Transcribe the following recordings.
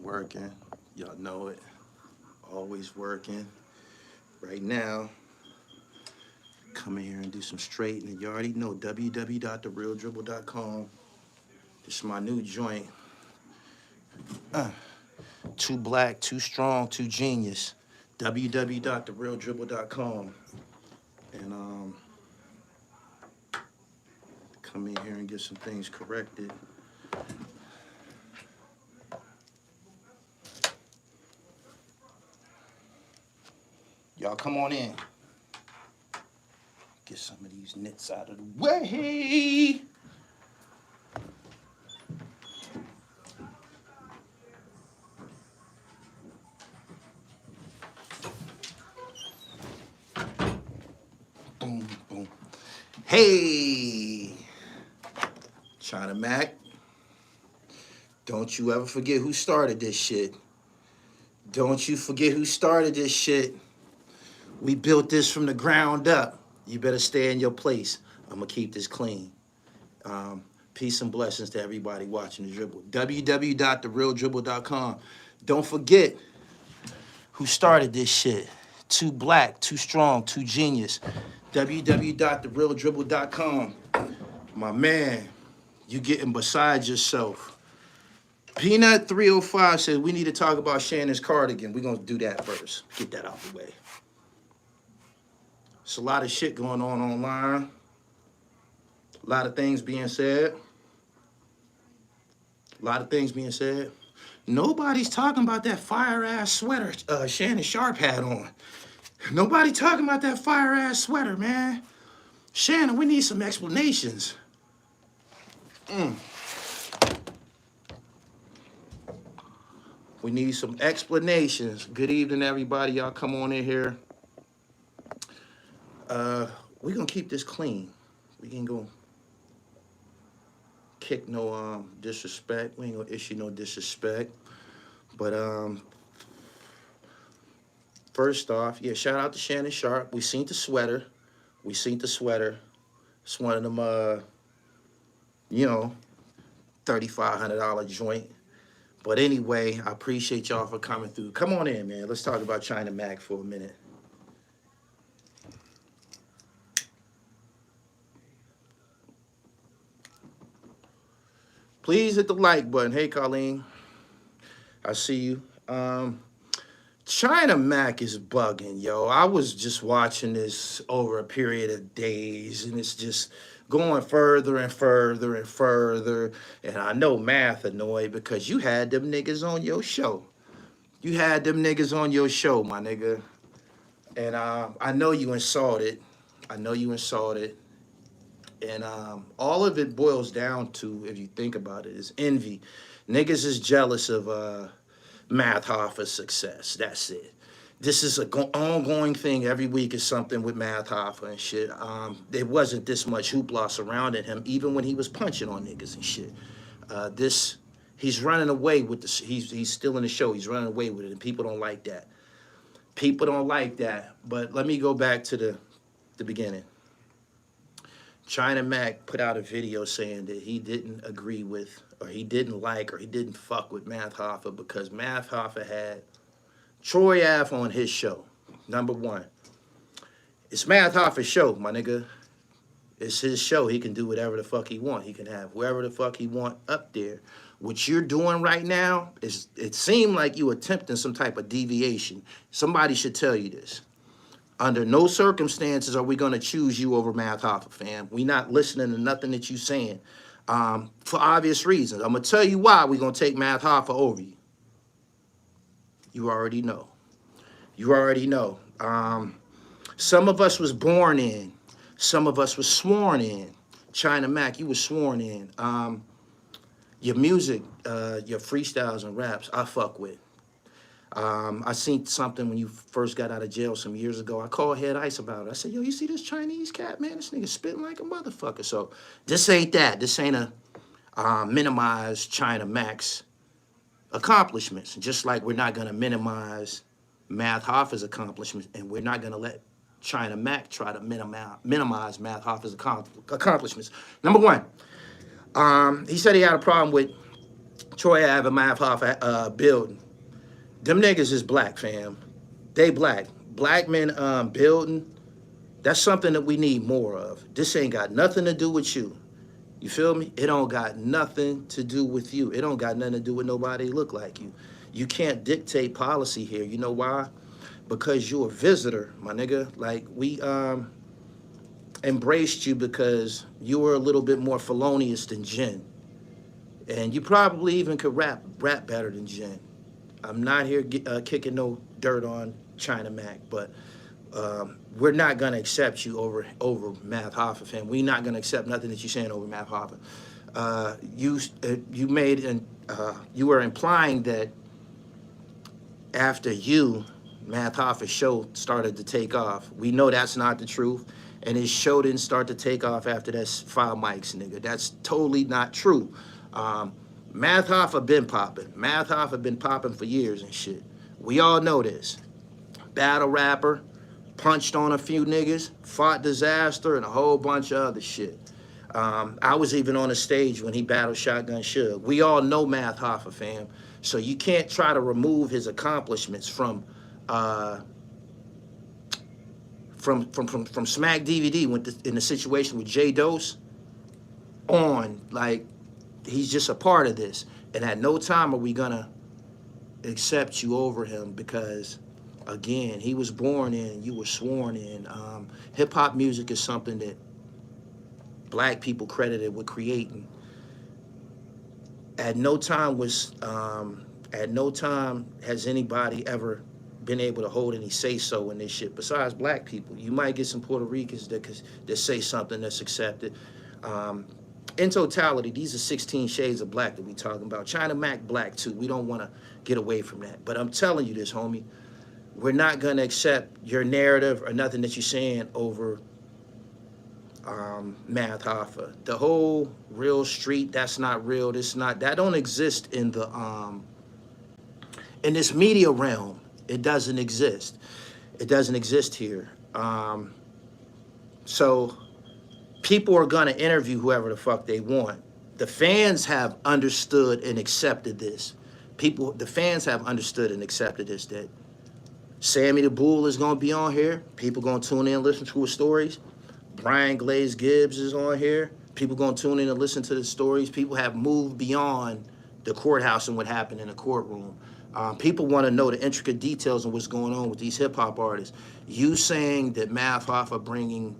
Working. Y'all know it. Always working. Right now, come in here and do some straightening. You already know www.therealdribble.com. This is my new joint. Too black, too strong, too genius. www.therealdribble.com. And come in here and get some things corrected. Y'all come on in. Get some of these nits out of the way. Boom, boom. Hey, China Mack. Don't you ever forget who started this shit. Don't you forget who started this shit. We built this from the ground up. You better stay in your place. I'm going to keep this clean. Peace and blessings to everybody watching the dribble. www.therealdribble.com. Don't forget who started this shit. Too black, too strong, too genius. www.therealdribble.com. My man, you getting beside yourself. Peanut 305 says we need to talk about Shannon's cardigan. We're going to do that first. Get that out the way. It's a lot of shit going on online. A lot of things being said. Nobody's talking about that fire-ass sweater Shannon Sharp had on. Nobody talking about that fire-ass sweater, man. Shannon, we need some explanations. We need some explanations. Good evening, everybody. Y'all come on in here. We're going to keep this clean. We ain't going to kick no disrespect. We ain't going to issue no disrespect. But first off, yeah, shout out to Shannon Sharp. We seen the sweater. It's one of them, $3,500 joint. But anyway, I appreciate y'all for coming through. Come on in, man. Let's talk about China Mack for a minute. Please hit the like button. Hey, Colleen. I see you. China Mack is bugging, yo. I was just watching this over a period of days, and it's just going further and further and further. And I know Math annoyed because you had them niggas on your show. My nigga. And I know you insulted. And all of it boils down to, if you think about it, is envy. Niggas is jealous of Math Hoffa's success. That's it. This is an ongoing thing. Every week is something with Math Hoffa and shit. There wasn't this much hoopla surrounding him, even when he was punching on niggas and shit. He's running away with this. He's still in the show. He's running away with it, and people don't like that. But let me go back to the beginning. China Mack put out a video saying that he didn't agree with, or he didn't like, or he didn't fuck with Math Hoffa because Math Hoffa had Troy Ave on his show. Number one. It's Math Hoffa's show, my nigga. It's his show. He can do whatever the fuck he want. He can have whoever the fuck he want up there. What you're doing right now is, it seemed like you attempting some type of deviation. Somebody should tell you this. Under no circumstances are we going to choose you over Math Hoffa, fam. We not listening to nothing that you saying for obvious reasons. I'm going to tell you why we're going to take Math Hoffa over you. You already know. Some of us was born in. Some of us was sworn in. China Mack, you was sworn in. Your music, your freestyles and raps, I fuck with. I seen something when you first got out of jail some years ago. I called Head Ice about it. I said, yo, you see this Chinese cat, man? This nigga spitting like a motherfucker. So this ain't that. This ain't a minimize China Mack's accomplishments. Just like we're not going to minimize Math Hoffa's accomplishments, and we're not going to let China Mack try to minimize Math Hoffa's accomplishments. Number one, he said he had a problem with Troy Ave and Math Hoffa building. Them niggas is black, fam. They black. Black men building. That's something that we need more of. This ain't got nothing to do with you. You feel me? It don't got nothing to do with you. It don't got nothing to do with nobody look like you. You can't dictate policy here. You know why? Because you're a visitor, my nigga. Like, we embraced you because you were a little bit more felonious than Jen. And you probably even could rap better than Jen. I'm not here kicking no dirt on China Mack, but we're not gonna accept you over Math Hoffa, fam. We're not gonna accept nothing that you're saying over Math Hoffa. You were implying that after Math Hoffa's show started to take off. We know that's not the truth, and his show didn't start to take off after that 5 mics, nigga. That's totally not true. Math Hoffa been popping. Math Hoffa been popping for years and shit. We all know this. Battle rapper, punched on a few niggas, fought Disaster, and a whole bunch of other shit. I was even on a stage when he battled Shotgun Suge. We all know Math Hoffa, fam. So you can't try to remove his accomplishments from Smack DVD in the situation with J Dose on. Like, he's just a part of this. And at no time are we gonna accept you over him because, again, he was born in, you were sworn in. Hip hop music is something that black people credited with creating. At no time has anybody ever been able to hold any say-so in this shit besides black people. You might get some Puerto Ricans that say something that's accepted. In totality, these are 16 shades of black that we talking about. China Mack black too. We don't want to get away from that. But I'm telling you this, homie. We're not going to accept your narrative or nothing that you're saying over Math Hoffa. The whole real street, that's not real. That don't exist in this media realm. It doesn't exist. It doesn't exist here. So people are going to interview whoever the fuck they want. The fans have understood and accepted this. The fans have understood and accepted this, that Sammy the Bull is going to be on here. People going to tune in and listen to his stories. Brian Glaze Gibbs is on here. People going to tune in and listen to the stories. People have moved beyond the courthouse and what happened in the courtroom. People want to know the intricate details of what's going on with these hip-hop artists. You saying that Math Hoffa bringing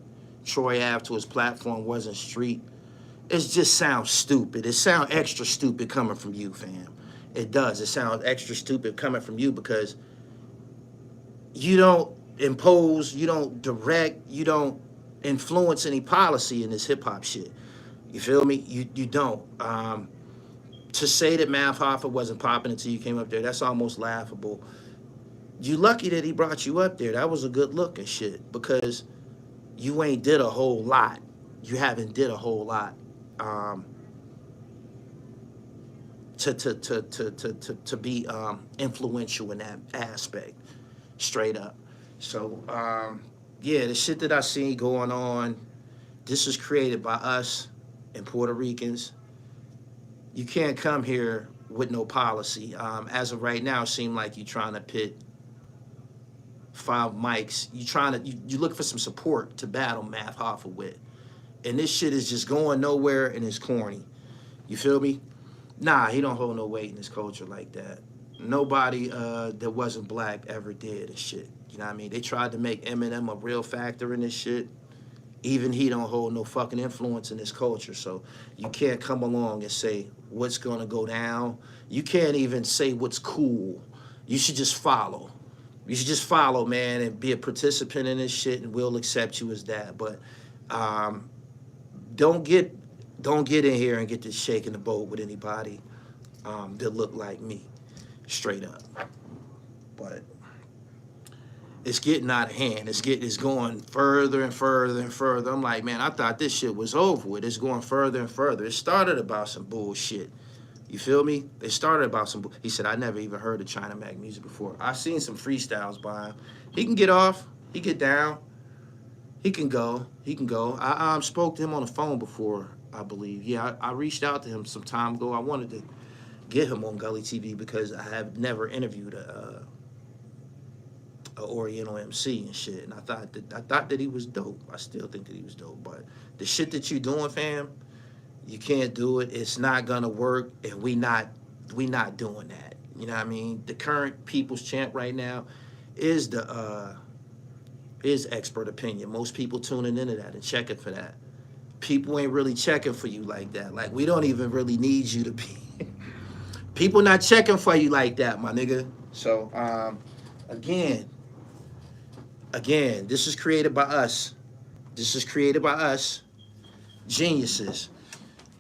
Troy Ave to his platform wasn't street, it just sounds stupid. It sounds extra stupid coming from you, fam. It does. It sounds extra stupid coming from you because you don't impose, you don't direct, you don't influence any policy in this hip-hop shit. You feel me? You don't. To say that Math Hoffa wasn't popping until you came up there, that's almost laughable. You lucky that he brought you up there. That was a good look and shit because you ain't did a whole lot. You haven't did a whole lot to be influential in that aspect, straight up. So yeah, the shit that I see going on, this is created by us and Puerto Ricans. You can't come here with no policy. As of right now, it seems like you're trying to pit 5 mics. You look for some support to battle Math Hoffa with. And this shit is just going nowhere and it's corny. You feel me? Nah, he don't hold no weight in his culture like that. Nobody that wasn't black ever did and shit. You know what I mean? They tried to make Eminem a real factor in this shit. Even he don't hold no fucking influence in this culture. So you can't come along and say what's gonna go down. You can't even say what's cool. You should just follow. You should just follow, man, and be a participant in this shit, and we'll accept you as that. But don't get in here and get to shaking the boat with anybody that look like me, straight up. But it's getting out of hand. It's going further and further and further. I'm like, man, I thought this shit was over with. It's going further and further. It started about some bullshit. You feel me? It started about some. He said, I never even heard of China Mack music before. I've seen some freestyles by him. He can get off. He get down. He can go. He can go. I spoke to him on the phone before, I believe. Yeah, I reached out to him some time ago. I wanted to get him on Gully TV because I have never interviewed a Oriental MC and shit, and I thought that he was dope. I still think that he was dope, but the shit that you doing, fam, you can't do it. It's not gonna work, and we not doing that. You know what I mean? The current people's champ right now is the is expert opinion. Most people tuning into that and checking for that. People ain't really checking for you like that. Like, we don't even really need you to be. People not checking for you like that, my nigga. So again, this is created by us. This is created by us, geniuses.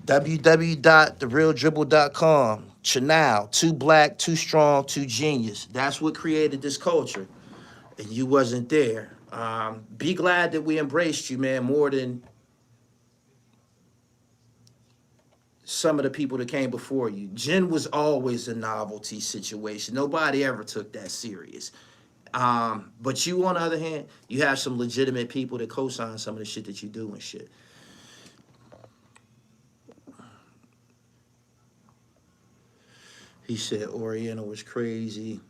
www.therealdribble.com. Chanel, too black, too strong, too genius. That's what created this culture, and you wasn't there. Be glad that we embraced you, man, more than some of the people that came before you. Jen was always a novelty situation. Nobody ever took that serious. But you, on the other hand, you have some legitimate people that co-sign some of the shit that you do and shit. He said Oriental was crazy.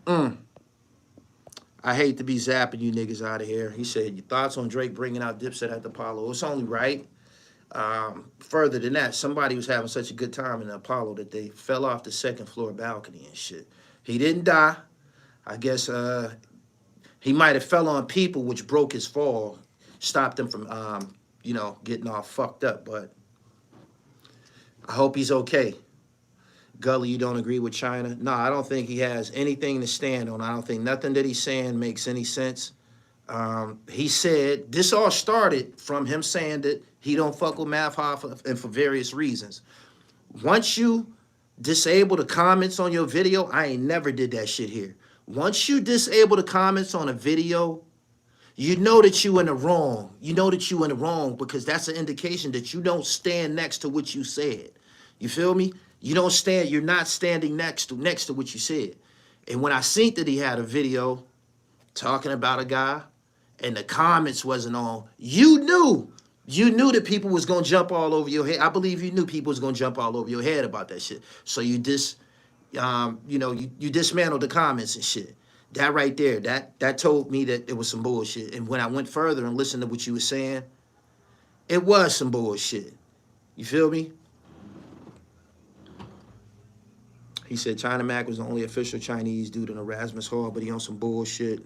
I hate to be zapping you niggas out of here. He said, your thoughts on Drake bringing out Dipset at the Apollo? It's only right. Further than that, somebody was having such a good time in the Apollo that they fell off the second floor balcony and shit. He didn't die. I guess he might have fell on people, which broke his fall, stopped him from, getting all fucked up. But I hope he's okay. Gully, you don't agree with China? No, I don't think he has anything to stand on. I don't think nothing that he's saying makes any sense. He said, this all started from him saying that he don't fuck with Math Hoffa and for various reasons. Once you disable the comments on your video, I ain't never did that shit here. Once you disable the comments on a video, you know that you in the wrong. You know that you in the wrong because that's an indication that you don't stand next to what you said. You feel me? You don't stand, you're not standing next to what you said. And when I seen that he had a video talking about a guy and the comments wasn't on, you knew that people was gonna jump all over your head. I believe you knew people was gonna jump all over your head about that shit. So you you dismantled the comments and shit. That right there, that told me that it was some bullshit. And when I went further and listened to what you were saying, it was some bullshit. You feel me? He said China Mack was the only official Chinese dude in Erasmus Hall, but he on some bullshit.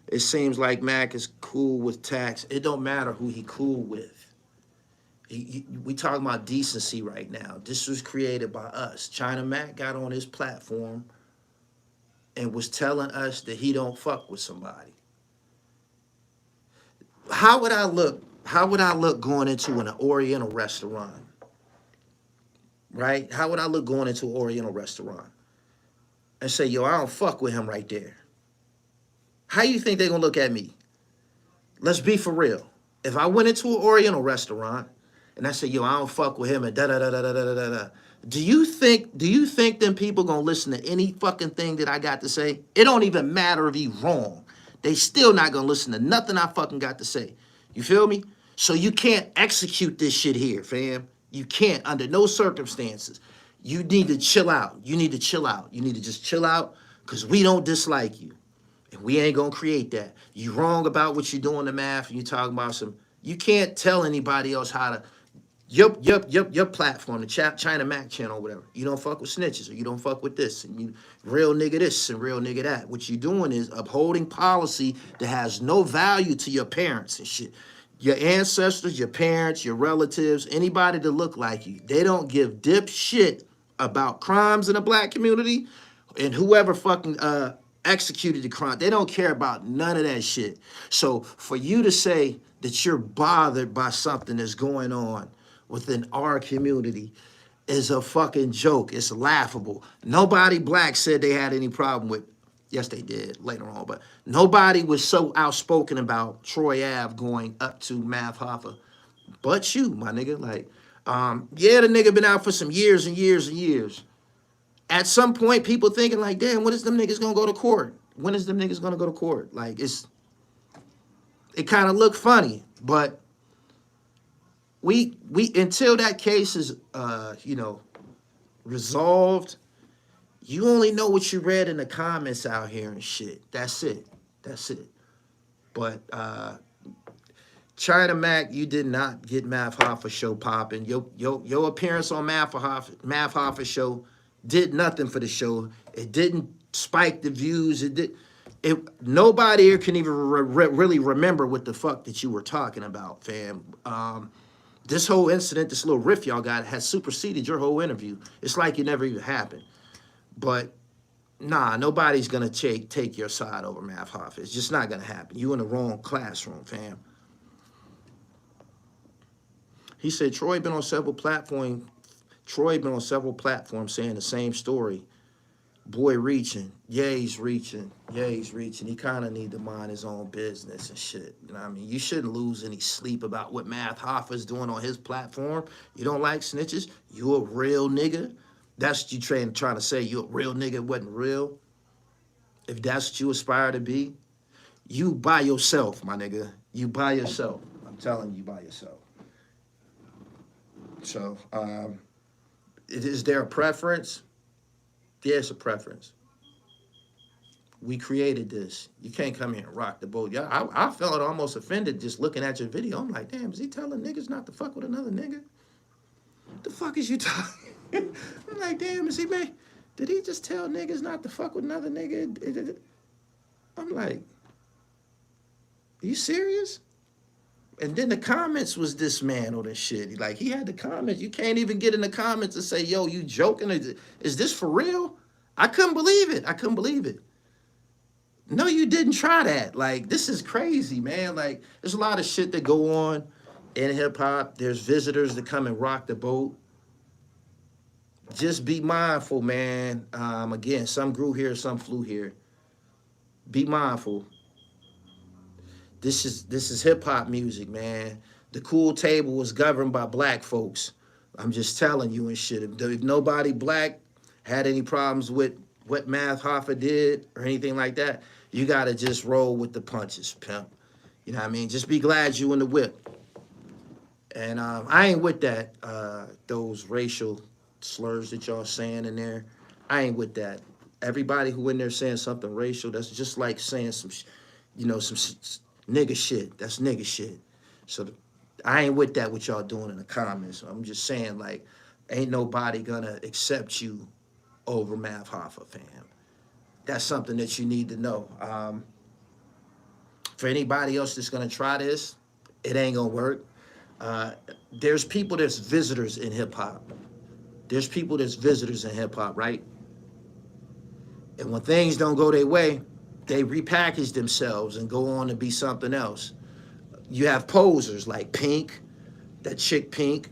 It seems like Mack is cool with tax. It don't matter who he cool with. We talking about decency right now. This was created by us. China Mack got on his platform and was telling us that he don't fuck with somebody. How would I look? How would I look going into an Oriental restaurant? Right? How would I look going into an Oriental restaurant and say, yo, I don't fuck with him right there? How you think they're going to look at me? Let's be for real. If I went into an Oriental restaurant and I said, yo, I don't fuck with him and da-da-da-da-da-da-da-da, do you think them people going to listen to any fucking thing that I got to say? It don't even matter if he's wrong. They still not going to listen to nothing I fucking got to say. You feel me? So you can't execute this shit here, fam. You can't under no circumstances. You need to chill out. You need to chill out. You need to just chill out because we don't dislike you. And we ain't going to create that. You wrong about what you're doing the math and you talking about some, you can't tell anybody else how to, your platform, the China Mack channel or whatever. You don't fuck with snitches or you don't fuck with this and you real nigga this and real nigga that. What you're doing is upholding policy that has no value to your parents and shit. Your ancestors, your parents, your relatives, anybody that look like you, they don't give dip shit about crimes in the black community and whoever fucking executed the crime. They don't care about none of that shit. So for you to say that you're bothered by something that's going on within our community is a fucking joke. It's laughable. Nobody black said they had any problem with. Yes, they did later on, but nobody was so outspoken about Troy Ave going up to Math Hoffa, but you, my nigga. Like, yeah, the nigga been out for some years and years and years. At some point, people thinking like, damn, when is them niggas gonna go to court? When is them niggas gonna go to court? Like, it kind of looked funny, but we until that case is, resolved, you only know what you read in the comments out here and shit. That's it. That's it. But China Mac, you did not get Math Hoffa show popping. Your appearance on Math Hoffa show did nothing for the show. It didn't spike the views. Nobody here can even really remember what the fuck that you were talking about, fam. This whole incident, this little riff y'all got, has superseded your whole interview. It's like it never even happened. But nah, nobody's gonna take your side over Math Hoffa. It's just not gonna happen. You in the wrong classroom, fam. He said Troy been on several platforms. Saying the same story. Boy reaching, yeah, he's reaching. He kind of need to mind his own business and shit. You know what I mean? You shouldn't lose any sleep about what Math Hoffa's doing on his platform. You don't like snitches? You a real nigga? That's what you trying to say. You a real nigga wasn't real? If that's what you aspire to be, you by yourself, my nigga. You by yourself. I'm telling you, by yourself. So, is there a preference? Yeah, it's a preference. We created this. You can't come here and rock the boat. Yeah, I felt almost offended just looking at your video. I'm like, damn, is he telling niggas not to fuck with another nigga? What the fuck is you talking? I'm like, damn, is he, man? Did he just tell niggas not to fuck with another nigga? I'm like, are you serious? And then the comments was dismantled and shit. Like, he had the comments. You can't even get in the comments and say, yo, you joking? Is this for real? I couldn't believe it. No, you didn't try that. Like, this is crazy, man. Like, there's a lot of shit that go on in hip-hop. There's visitors that come and rock the boat. Just be mindful, man. Again, some grew here, some flew here. Be mindful. This is hip-hop music, man. The cool table was governed by black folks. I'm just telling you and shit. If nobody black had any problems with what Math Hoffa did or anything like that, you got to just roll with the punches, pimp. You know what I mean? Just be glad you in the whip. And I ain't with that, those racial slurs that y'all saying in there. I ain't with that. Everybody who in there saying something racial, that's just like saying some, some nigga shit. That's nigga shit. So I ain't with that what y'all doing in the comments. I'm just saying, like, ain't nobody gonna accept you over Math Hoffa, fam. That's something that you need to know. For anybody else that's gonna try this, it ain't gonna work. There's people that's visitors in hip-hop. Right? And when things don't go their way, they repackage themselves and go on to be something else. You have posers like Pink, that chick Pink,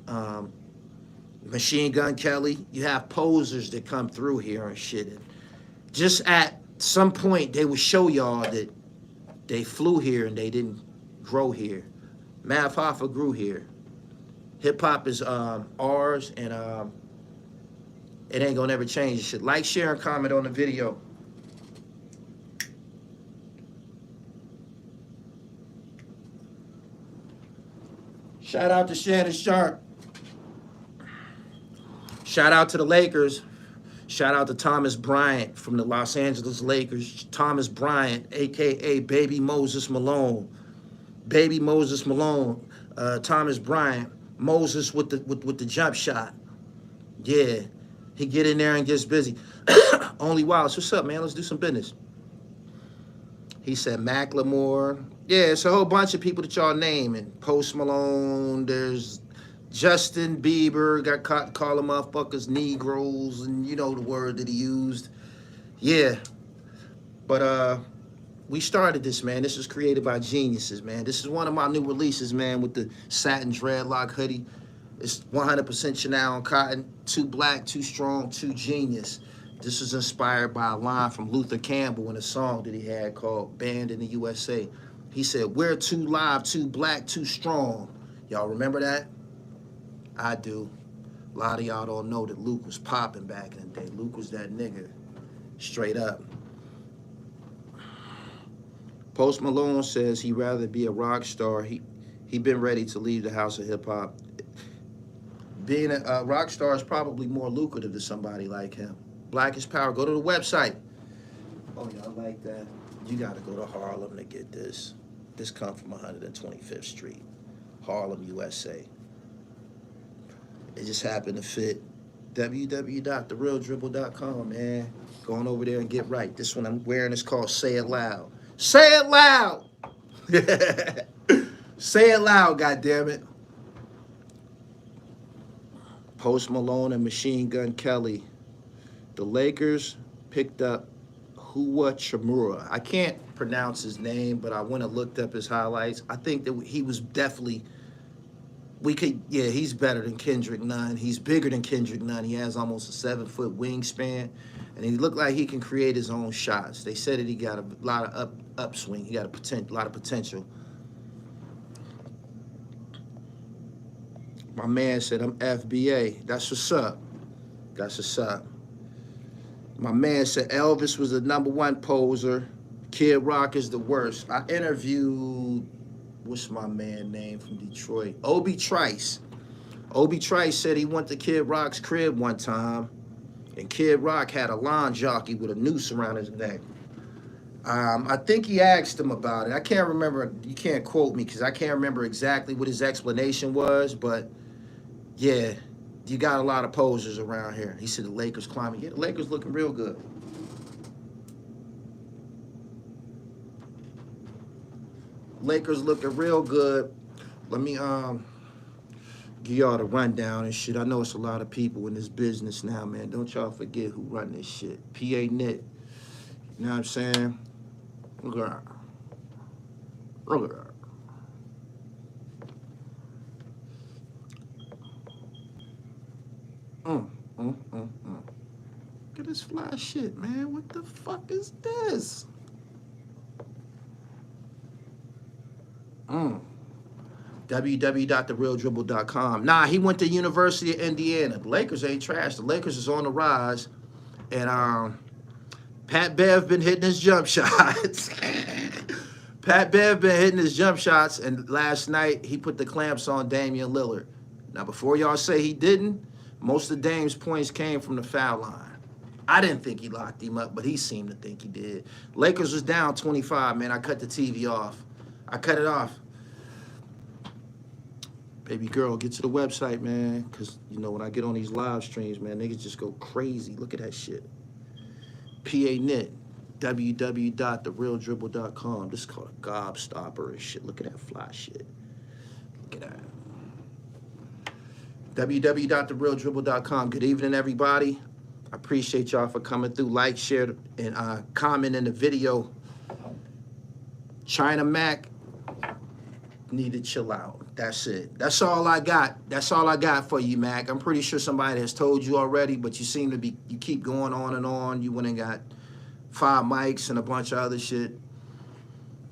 Machine Gun Kelly. You have posers that come through here and shit. And just at some point, they will show y'all that they flew here and they didn't grow here. Math Hoffa grew here. Hip hop is ours, and it ain't gonna never change. Shit. Like, share, and comment on the video. Shout out to Shannon Sharp. Shout out to the Lakers. Shout out to Thomas Bryant from the Los Angeles Lakers. Thomas Bryant, a.k.a. Baby Moses Malone. Thomas Bryant. Moses with the jump shot. Yeah. He get in there and gets busy. Only Wallace, what's up, man? Let's do some business. He said Macklemore. Yeah, it's a whole bunch of people that y'all naming. Post Malone, there's Justin Bieber, got caught calling motherfuckers Negroes, and you know the word that he used. Yeah. But we started this, man. This was created by geniuses, man. This is one of my new releases, man, with the satin dreadlock hoodie. It's 100% Chanel and cotton. Too black, too strong, too genius. This was inspired by a line from Luther Campbell in a song that he had called Banned in the USA. He said, we're too live, too black, too strong. Y'all remember that? I do. A lot of y'all don't know that Luke was popping back in the day. Luke was that nigga. Straight up. Post Malone says he'd rather be a rock star. He been ready to leave the house of hip hop. Being a rock star is probably more lucrative to somebody like him. Black is Power. Go to the website. Oh, y'all like that? You got to go to Harlem to get this. This come from 125th Street, Harlem, USA. It just happened to fit. www.therealdribble.com, man. Going over there and get right. This one I'm wearing is called Say It Loud. Say it loud! Say it loud, goddammit. Post Malone and Machine Gun Kelly. The Lakers picked up Hua Chamura. I can't pronounce his name, but I went and looked up his highlights. I think that he was definitely, he's better than Kendrick Nunn. He's bigger than Kendrick Nunn. He has almost a 7-foot wingspan, and he looked like he can create his own shots. They said that he got a lot of upswing. He got a lot of potential. My man said, I'm FBA. That's what's up. That's what's up. My man said Elvis was the #1 poser. Kid Rock is the worst. I interviewed, what's my man name from Detroit? Obi Trice. Obi Trice said he went to Kid Rock's crib one time, and Kid Rock had a lawn jockey with a noose around his neck. I think he asked him about it. I can't remember. You can't quote me because I can't remember exactly what his explanation was, but yeah, you got a lot of posers around here. He said the Lakers climbing. Yeah, the Lakers looking real good. Lakers looking real good. Let me give y'all the rundown and shit. I know it's a lot of people in this business now, man. Don't y'all forget who run this shit. PA Knit. You know what I'm saying? Look at that. Look at that. Look at this fly shit, man. What the fuck is this? www.therealdribble.com. Nah, he went to University of Indiana. The Lakers ain't trash. The Lakers is on the rise. And Pat Bev been hitting his jump shots. Pat Bev been hitting his jump shots, and last night he put the clamps on Damian Lillard. Now, before y'all say he didn't, most of Dame's points came from the foul line. I didn't think he locked him up, but he seemed to think he did. Lakers was down 25, man. I cut the TV off. I cut it off. Baby girl, get to the website, man, because, you know, when I get on these live streams, man, niggas just go crazy. Look at that shit. PA Knit, www.therealdribble.com. This is called a gobstopper and shit. Look at that fly shit. Look at that. www.therealdribble.com. Good evening, everybody. I appreciate y'all for coming through. Like, share, and comment in the video. China Mack need to chill out. That's it. That's all I got. That's all I got for you, Mac. I'm pretty sure somebody has told you already, but you seem to be, you keep going on and on. You went and got 5 mics and a bunch of other shit.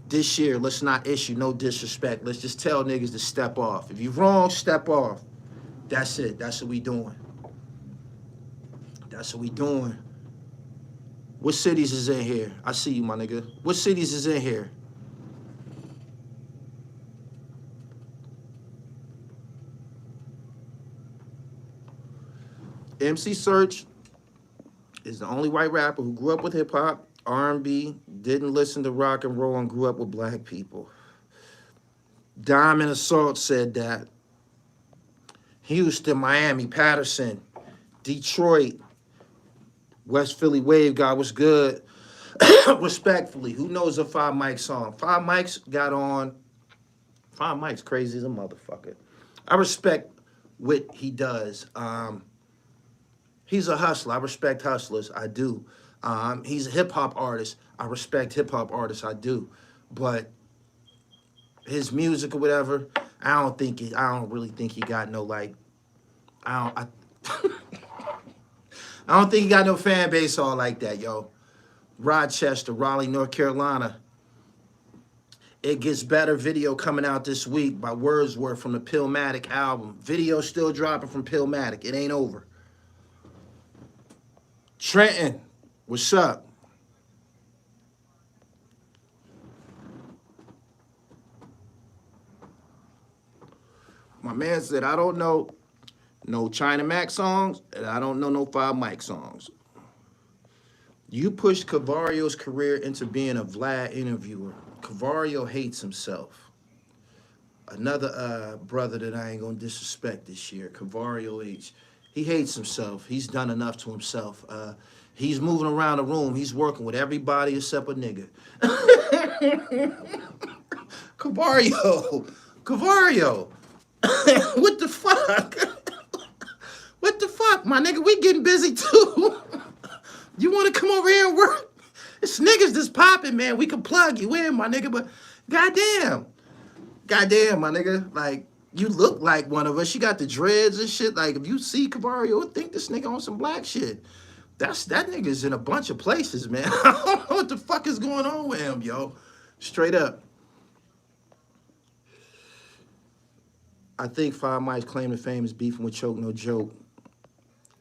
This year, let's not issue no disrespect. Let's just tell niggas to step off. If you're wrong, step off. That's it. That's what we doing. That's what we doing. What cities is in here? I see you, my nigga. What cities is in here? MC Search is the only white rapper who grew up with hip-hop, R&B, didn't listen to rock and roll, and grew up with black people. Diamond Assault said that. Houston, Miami, Patterson, Detroit, West Philly Wave God was good. Respectfully, who knows a 5 Mic song? 5 Mics got on. 5 Mics crazy as a motherfucker. I respect what he does. He's a hustler. I respect hustlers. I do. He's a hip-hop artist. I respect hip-hop artists. I do. But his music or whatever, I don't really think he got no, like, I don't think he got no fan base all like that, yo. Rochester, Raleigh, North Carolina. It Gets Better video coming out this week by Wordsworth from the Pillmatic album. Video still dropping from Pillmatic. It ain't over. Trenton, what's up? My man said, I don't know No China Mack songs, and I don't know no Five Mike songs. You pushed Cavario's career into being a Vlad interviewer. Cavario hates himself. Another brother that I ain't gonna disrespect this year, Cavario H. He hates himself. He's done enough to himself. He's moving around the room. He's working with everybody except a nigga. Cavario, Cavario, what the fuck? What the fuck, my nigga? We getting busy too. You want to come over here and work? It's niggas that's popping, man. We can plug you in, my nigga. But goddamn, my nigga. Like, you look like one of us. You got the dreads and shit. Like, if you see Cavario, you'll think this nigga on some black shit. That nigga's in a bunch of places, man. I don't know what the fuck is going on with him, yo. Straight up. I think Five Mike's claim to fame is beefing with Choke No Joke.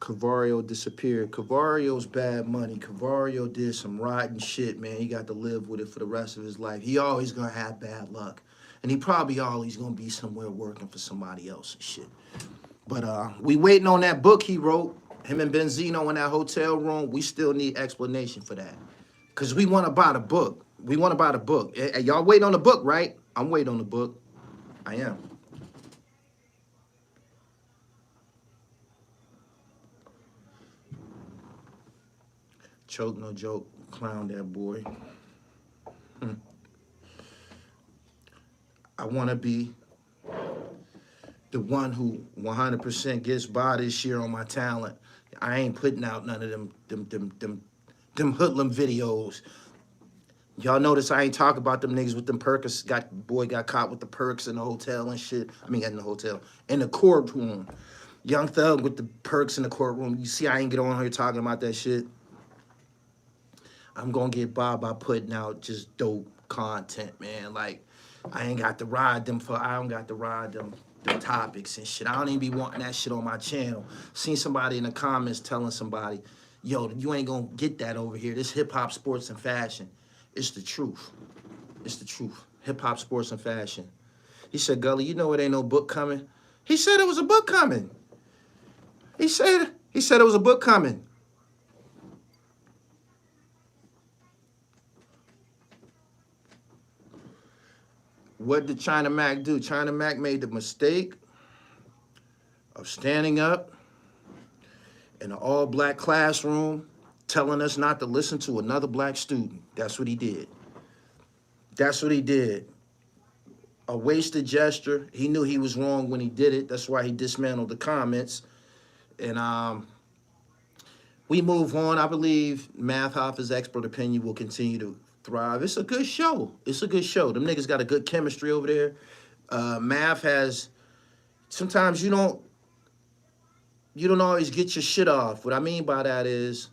Cavario disappeared. Cavario's bad money. Cavario did some rotten shit, man. He got to live with it for the rest of his life. He always gonna have bad luck. And he probably always gonna be somewhere working for somebody else and shit. But we waiting on that book he wrote. Him and Benzino in that hotel room. We still need explanation for that. Because we want to buy the book. We want to buy the book. Y'all waiting on the book, right? I'm waiting on the book. I am. Choke No Joke, clown that boy. I want to be the one who 100% gets by this year on my talent. I ain't putting out none of them hoodlum videos. Y'all notice I ain't talk about them niggas with them perks. Boy got caught with the perks in the hotel and shit. I mean, in the hotel, in the courtroom. Young Thug with the perks in the courtroom. You see, I ain't get on here talking about that shit. I'm gonna get by putting out just dope content, man. Like, I don't got to ride them topics and shit. I don't even be wanting that shit on my channel. Seen somebody in the comments telling somebody, yo, you ain't gonna get that over here. This hip hop, sports, and fashion. It's the truth. It's the truth. Hip hop, sports, and fashion. He said, Gully, you know it ain't no book coming. He said it was a book coming. He said it was a book coming. What did China Mack do? China Mack made the mistake of standing up in an all-black classroom telling us not to listen to another black student. That's what he did. That's what he did. A wasted gesture. He knew he was wrong when he did it. That's why he dismantled the comments. And we move on. I believe Math Hoffa's expert opinion will continue to thrive. It's a good show. It's a good show. Them niggas got a good chemistry over there. Math has, sometimes you don't always get your shit off. What I mean by that is,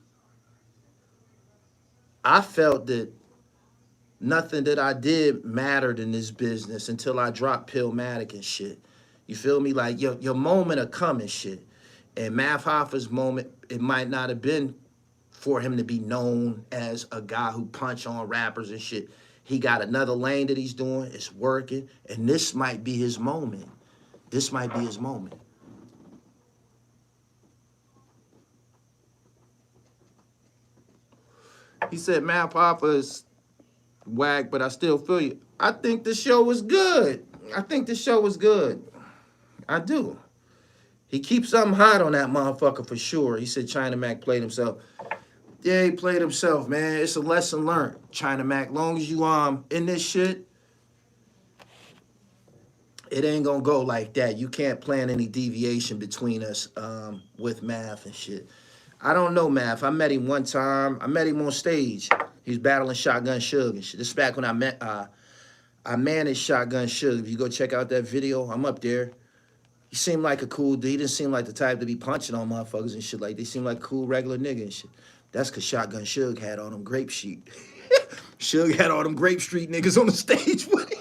I felt that nothing that I did mattered in this business until I dropped Pillmatic and shit. You feel me? Like, your moment of coming shit. And Math Hoffa's moment, it might not have been for him to be known as a guy who punch on rappers and shit. He got another lane that he's doing. It's working. And this might be his moment. This might be his moment. He said, Math Hoffa is whack, but I still feel you. I think the show was good. I think the show was good. I do. He keeps something hot on that motherfucker for sure. He said China Mack played himself. Yeah, he played himself, man. It's a lesson learned. China Mack, long as you in this shit, it ain't gonna go like that. You can't plan any deviation between us with Math and shit. I don't know Math. I met him one time. I met him on stage. He was battling Shotgun Suge and shit. This is back when I managed Shotgun Suge. If you go check out that video, I'm up there. He seemed like a cool dude. He didn't seem like the type to be punching on motherfuckers and shit. Like, they seemed like a cool, regular nigga and shit. That's because Shotgun Suge had all them Grape Street. Suge had all them Grape Street niggas on the stage with him.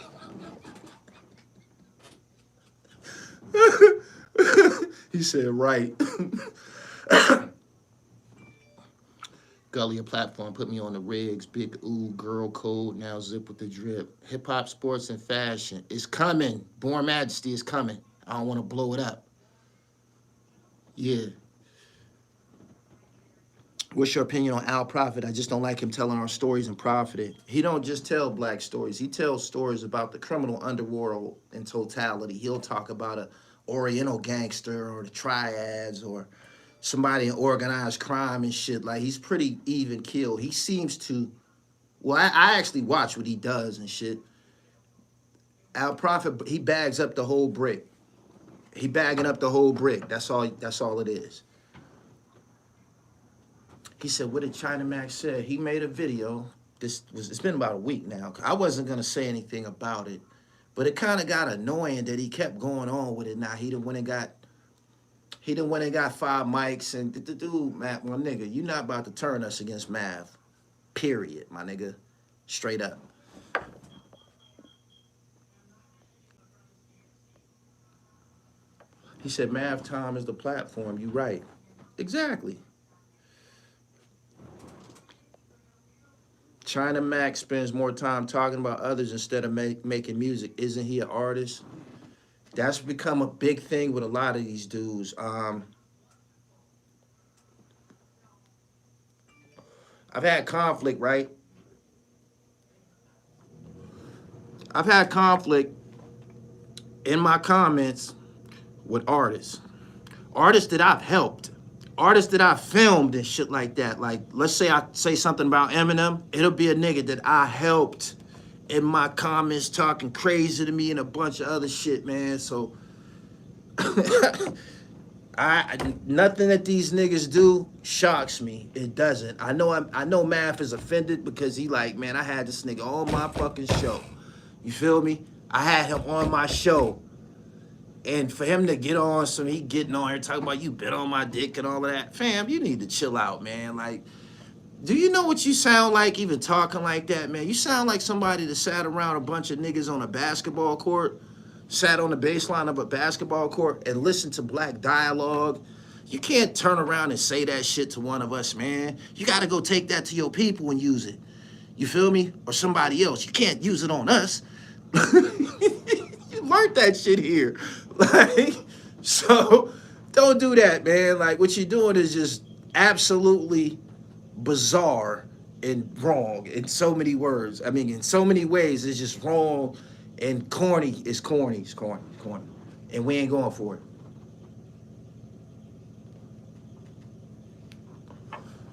He said, right. Gully, a platform, put me on the rigs. Big ooh, girl code, now zip with the drip. Hip hop, sports, and fashion. It's coming. Born Majesty is coming. I don't want to blow it up. Yeah. What's your opinion on Al Prophet? I just don't like him telling our stories and profiting. He don't just tell black stories. He tells stories about the criminal underworld in totality. He'll talk about a Oriental gangster or the triads or somebody in organized crime and shit. Like, he's pretty even keel. He seems to, well, I actually watch what he does and shit. Al Prophet, he bags up the whole brick. He bagging up the whole brick. That's all it is. He said, what did China Mack say? He made a video. It's been about a week now. I wasn't gonna say anything about it, but it kind of got annoying that he kept going on with it. Now he done went and got 5 mics and the dude, Matt, my nigga, you not about to turn us against Mav. Period, my nigga. Straight up. He said, Mav Time is the platform. You right. Exactly. China Mack spends more time talking about others instead of making music. Isn't he an artist? That's become a big thing with a lot of these dudes. I've had conflict, right? I've had conflict in my comments with artists. Artists that I've helped. Artists that I filmed and shit like that. Like, let's say I say something about Eminem, it'll be a nigga that I helped in my comments talking crazy to me and a bunch of other shit, man. So nothing that these niggas do shocks me. It doesn't. I know Math is offended because he like, man, I had this nigga on my fucking show. You feel me? I had him on my show. And for him to get on he getting on here talking about you bit on my dick and all of that. Fam, you need to chill out, man. Like, do you know what you sound like even talking like that, man? You sound like somebody that sat around a bunch of niggas on a basketball court, sat on the baseline of a basketball court and listened to black dialogue. You can't turn around and say that shit to one of us, man. You got to go take that to your people and use it. You feel me? Or somebody else. You can't use it on us. You learned that shit here. Like, so don't do that, man. Like, what you're doing is just absolutely bizarre and wrong in so many words. I mean, in so many ways, it's just wrong and corny. It's corny. It's corny. Corny. And we ain't going for it.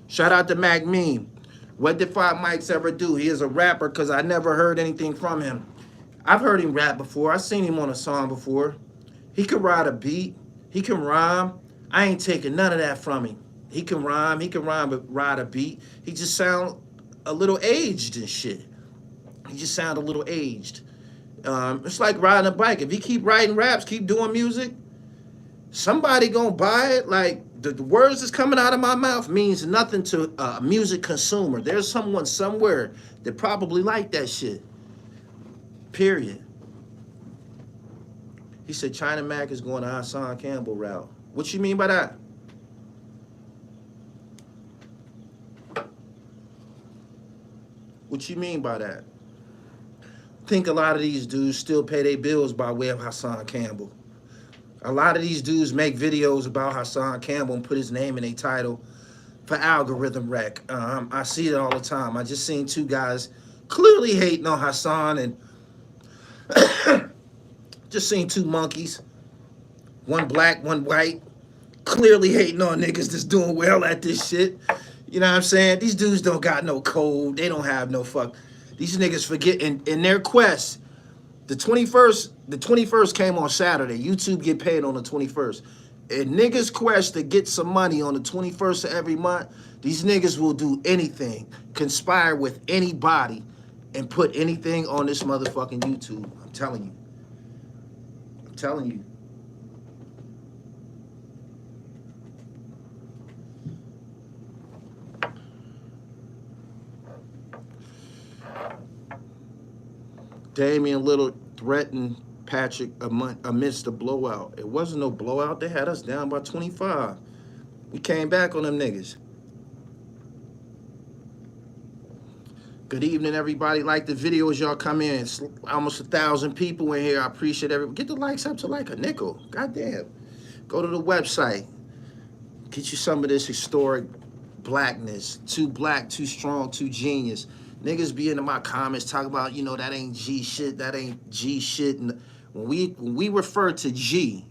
Shout out to Mack Meme. What did 5 Mics ever do? He is a rapper because I never heard anything from him. I've heard him rap before. I've seen him on a song before. He can ride a beat. He can rhyme. I ain't taking none of that from him. He can rhyme. He can rhyme but ride a beat. He just sound a little aged and shit. He just sound a little aged. It's like riding a bike. If he keep writing raps, keep doing music, somebody gonna buy it. Like, the words that's coming out of my mouth means nothing to a music consumer. There's someone somewhere that probably like that shit. Period. He said China Mack is going to Hassan Campbell route. What you mean by that? What you mean by that? I think a lot of these dudes still pay their bills by way of Hassan Campbell. A lot of these dudes make videos about Hassan Campbell and put his name in a title for algorithm wreck. I see it all the time. I just seen 2 guys clearly hating on Hassan, and just seen 2 monkeys, one black, one white, clearly hating on niggas that's doing well at this shit. You know what I'm saying? These dudes don't got no code. They don't have no fuck. These niggas forget in their quest. The 21st came on Saturday. YouTube get paid on the 21st. In niggas' quest to get some money on the 21st of every month, these niggas will do anything, conspire with anybody, and put anything on this motherfucking YouTube. I'm telling you. I'm telling you. Damian Little threatened Patrick amidst the blowout. It wasn't no blowout. They had us down by 25. We came back on them niggas. Good evening, everybody. Like the video as y'all come in. It's almost 1,000 people in here. I appreciate everybody. Get the likes up to like a nickel. Goddamn. Go to the website. Get you some of this historic blackness. Too black, too strong, too genius. Niggas be into my comments talking about, you know, that ain't G shit, that ain't G shit. And when we refer to G,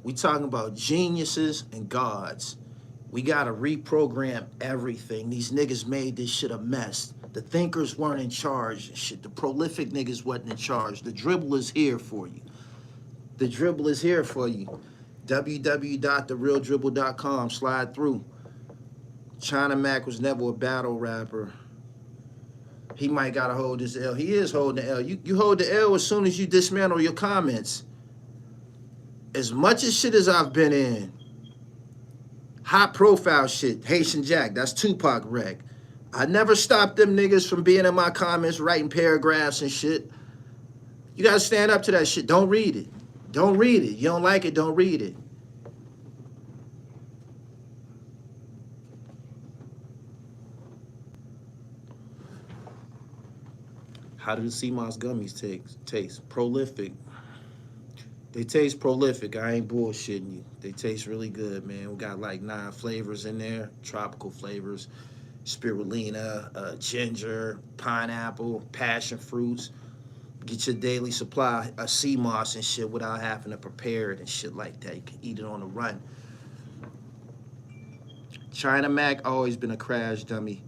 we talking about geniuses and gods. We gotta reprogram everything. These niggas made this shit a mess. The thinkers weren't in charge and shit. The prolific niggas wasn't in charge. The dribble is here for you. The dribble is here for you. www.therealdribble.com. Slide through. China Mack was never a battle rapper. He might gotta hold this L. He is holding the L. You hold the L as soon as you dismantle your comments. As much as shit as I've been in, high profile shit, Haitian Jack, that's Tupac wreck. I never stopped them niggas from being in my comments, writing paragraphs and shit. You gotta stand up to that shit. Don't read it. Don't read it. You don't like it, don't read it. How do the sea moss gummies taste? Prolific. They taste prolific. I ain't bullshitting you. They taste really good, man. We got like 9 flavors in there, tropical flavors, spirulina, ginger, pineapple, passion fruits. Get your daily supply of sea moss and shit without having to prepare it and shit like that. You can eat it on the run. China Mack always been a crash dummy.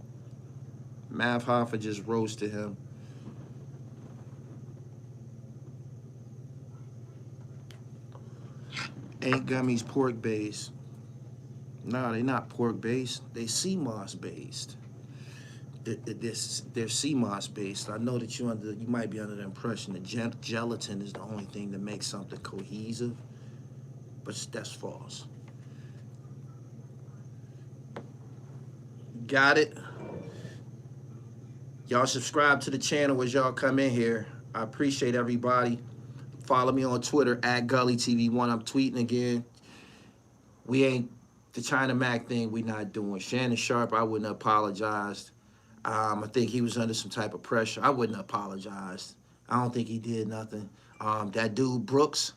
Math Hoffa just roasted him. Ain't gummies pork based. No, they not pork based. They sea moss based. They're sea moss based. I know that you might be under the impression that gelatin is the only thing that makes something cohesive, but that's false. Got it? Y'all subscribe to the channel as y'all come in here. I appreciate everybody. Follow me on Twitter at Gully TV1. I'm tweeting again. We ain't the China Mack thing. We not doing. Shannon Sharp, I wouldn't have apologized. I think he was under some type of pressure. I wouldn't have apologized. I don't think he did nothing. That dude Brooks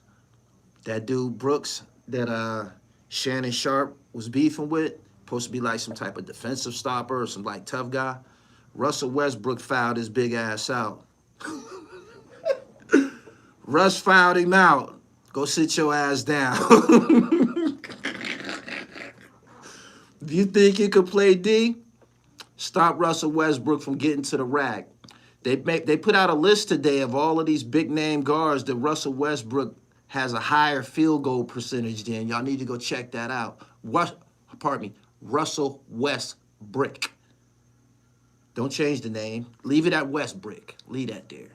that Shannon Sharp was beefing with, supposed to be like some type of defensive stopper or some like tough guy. Russell Westbrook fouled his big ass out. Russ fouled him out. Go sit your ass down. If you think you could play D, stop Russell Westbrook from getting to the rack. They put out a list today of all of these big name guards that Russell Westbrook has a higher field goal percentage than. Y'all need to go check that out. Russell Westbrook. Don't change the name. Leave it at Westbrook. Leave that there.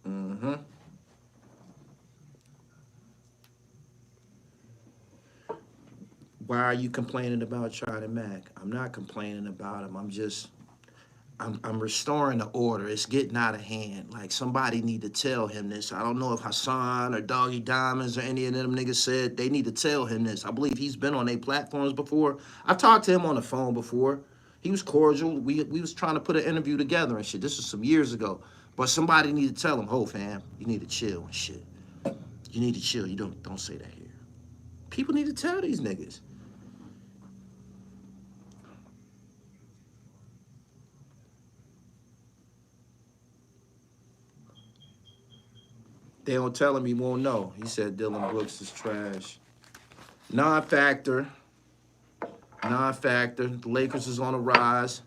Mm-hmm. Why are you complaining about China Mack? I'm not complaining about him. I'm restoring the order. It's getting out of hand. Like, somebody need to tell him this. I don't know if Hassan or Doggy Diamonds or any of them niggas said they need to tell him this. I believe he's been on their platforms before. I've talked to him on the phone before. He was cordial. We was trying to put an interview together and shit. This was some years ago. But somebody need to tell him, "Ho, fam, you need to chill and shit. You need to chill. You don't say that here." People need to tell these niggas. They don't tell him, he won't know. He said Dylan Brooks is trash. Non-factor. Non-factor. The Lakers is on a rise.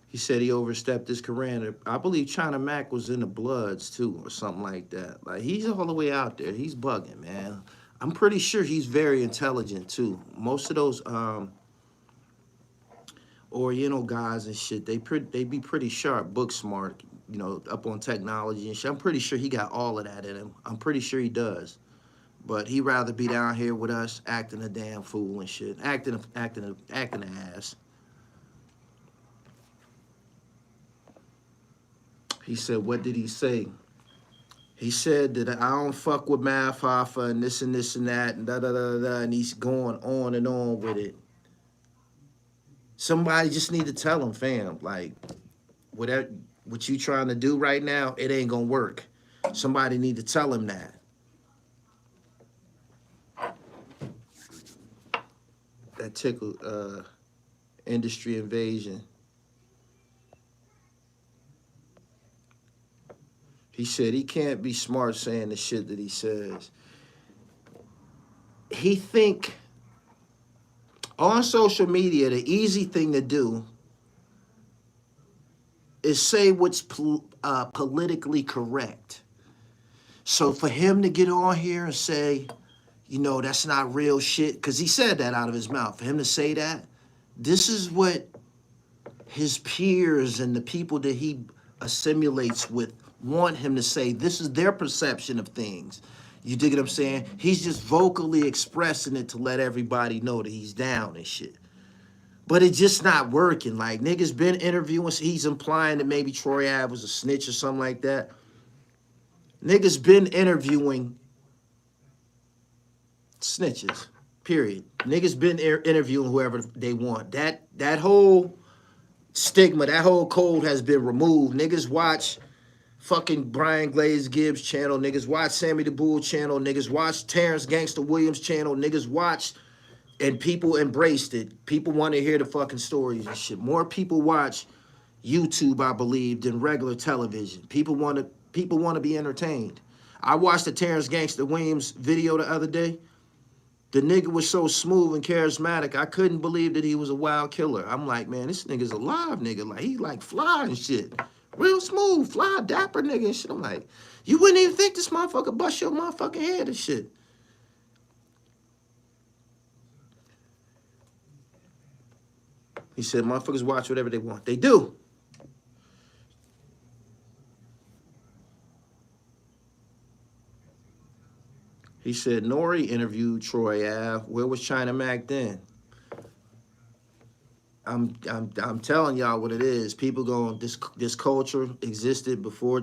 He said he overstepped his career. I believe China Mack was in the Bloods, too, or something like that. Like, he's all the way out there. He's bugging, man. I'm pretty sure he's very intelligent, too. Most of those Oriental guys and shit, they be pretty sharp, book smart, you know, up on technology and shit. I'm pretty sure he got all of that in him. I'm pretty sure he does. But he'd rather be down here with us acting a damn fool and shit. Acting an ass. He said, what did he say? He said that I don't fuck with Math Hoffa and this and this and that and da-da-da-da, and he's going on and on with it. Somebody just need to tell him, fam, like, whatever, What you trying to do right now, it ain't gonna work. Somebody need to tell him that. That tickled industry invasion. He said he can't be smart saying the shit that he says. He think on social media, the easy thing to do is say what's politically correct. So for him to get on here and say, you know, that's not real shit, because he said that out of his mouth. For him to say that, this is what his peers and the people that he assimilates with want him to say. This is their perception of things. You dig what I'm saying? He's just vocally expressing it to let everybody know that he's down and shit. But it's just not working. Like, niggas been interviewing, he's implying that maybe Troy Ave was a snitch or something like that. Niggas been interviewing snitches, period. Niggas been interviewing whoever they want. That whole stigma, that whole code has been removed. Niggas watch fucking Brian Glaze Gibbs channel. Niggas watch Sammy the Bull channel. Niggas watch Terrence Gangster Williams channel. Niggas watch, and people embraced it. People want to hear the fucking stories and shit. More people watch YouTube, I believe, than regular television. People want to be entertained. I watched the Terrence Gangster Williams video the other day. The nigga was so smooth and charismatic, I couldn't believe that he was a wild killer. I'm like, man, this nigga's a live nigga. Like, he like fly and shit. Real smooth, fly, dapper nigga and shit. I'm like, you wouldn't even think this motherfucker bust your motherfucking head and shit. He said, motherfuckers watch whatever they want. They do. He said, Nori interviewed Troy Ave. Where was China Mack then? I'm telling y'all what it is. People going, this culture existed before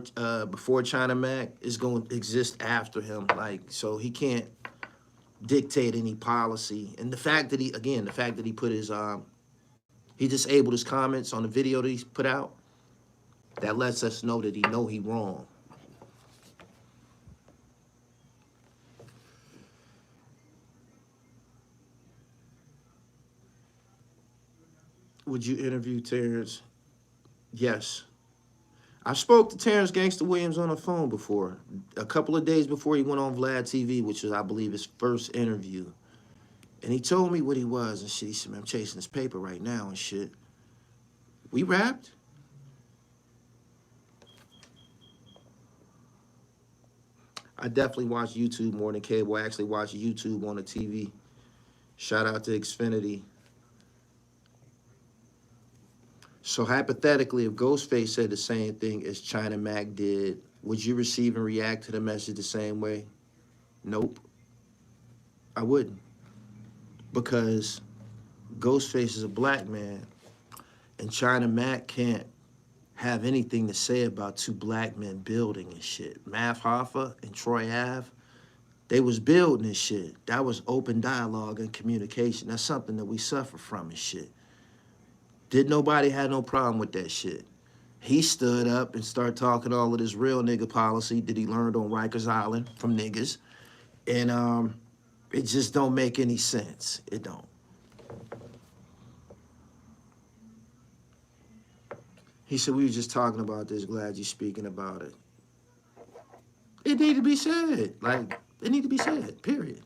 China Mack. Is going to exist after him. Like, so he can't dictate any policy. And the fact that he put his he disabled his comments on the video that he put out, that lets us know that he wrong. Would you interview Terrence? Yes. I spoke to Terrence Gangster Williams on the phone before, a couple of days before he went on Vlad TV, which was, I believe, his first interview. And he told me what he was and shit. He said, man, I'm chasing this paper right now and shit. We rapped. I definitely watch YouTube more than cable. I actually watch YouTube on the TV. Shout out to Xfinity. So hypothetically, if Ghostface said the same thing as China Mack did, would you receive and react to the message the same way? Nope. I wouldn't. Because Ghostface is a black man, and China Mack can't have anything to say about two black men building and shit. Math Hoffa and Troy Ave, they was building and shit. That was open dialogue and communication. That's something that we suffer from and shit. Did nobody have no problem with that shit. He stood up and started talking all of this real nigga policy that he learned on Rikers Island from niggas. And it just don't make any sense. It don't. He said, we were just talking about this. Glad you're speaking about it. It need to be said. Like, it need to be said, period.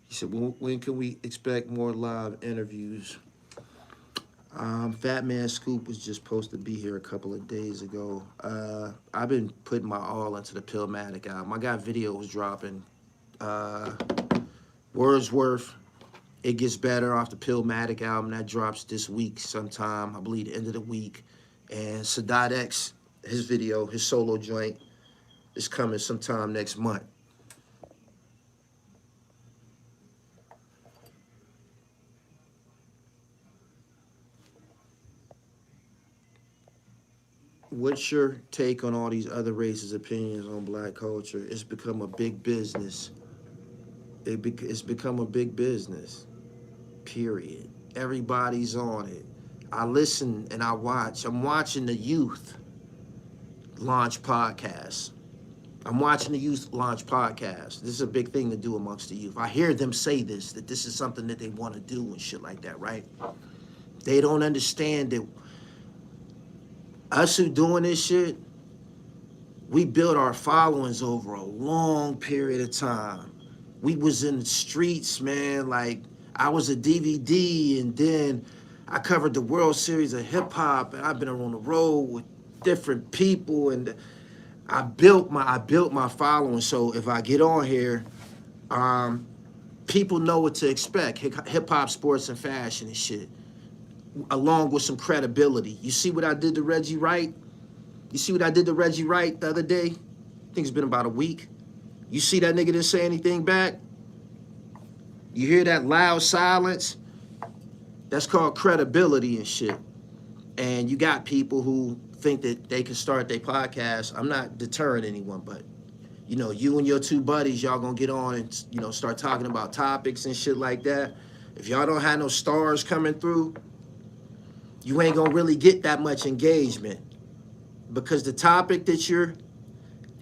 He said, when can we expect more live interviews? Fat Man Scoop was just supposed to be here a couple of days ago. I've been putting my all into the Pillmatic album. I got videos dropping. Wordsworth, It Gets Better off the Pillmatic album. That drops this week sometime. I believe the end of the week. And Sadat X, his video, his solo joint, is coming sometime next month. What's your take on all these other races' opinions on black culture? It's become a big business. It's become a big business. period. Everybody's on it. I listen and I watch. I'm watching the youth launch podcasts. I'm watching the youth launch podcasts. This is a big thing to do amongst the youth. I hear them say this, that this is something that they want to do and shit like that, right? They don't understand that us who doing this shit, we built our followings over a long period of time. We was in the streets, man. Like, I was a DVD, and then I covered the World Series of hip hop, and I've been on the road with different people, and I built my following. So if I get on here, people know what to expect. Hip hop, sports, and fashion and shit, along with some credibility. You see what I did to Reggie Wright? You see what I did to Reggie Wright the other day? I think it's been about a week. You see that nigga didn't say anything back? You hear that loud silence? That's called credibility and shit. And you got people who think that they can start their podcast. I'm not deterring anyone, but you know, you and your two buddies, y'all gonna get on and, you know, start talking about topics and shit like that. If y'all don't have no stars coming through, you ain't gonna really get that much engagement, because the topic that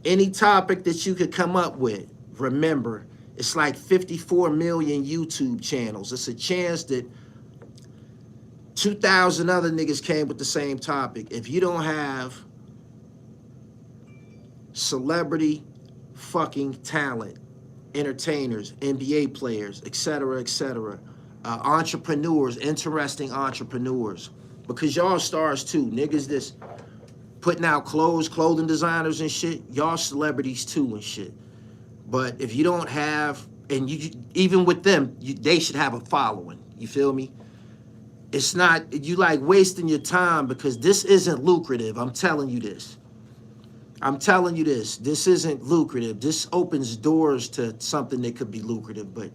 any topic that you could come up with, remember, it's like 54 million YouTube channels. It's a chance that 2,000 other niggas came with the same topic. If you don't have celebrity fucking talent, entertainers, NBA players, etc., entrepreneurs, interesting entrepreneurs, because y'all stars too, niggas that's putting out clothing designers and shit, y'all celebrities too and shit. But if you don't have, and you even with them, they should have a following. You feel me? It's not, you like wasting your time, because this isn't lucrative. I'm telling you this. I'm telling you this. This isn't lucrative. This opens doors to something that could be lucrative. But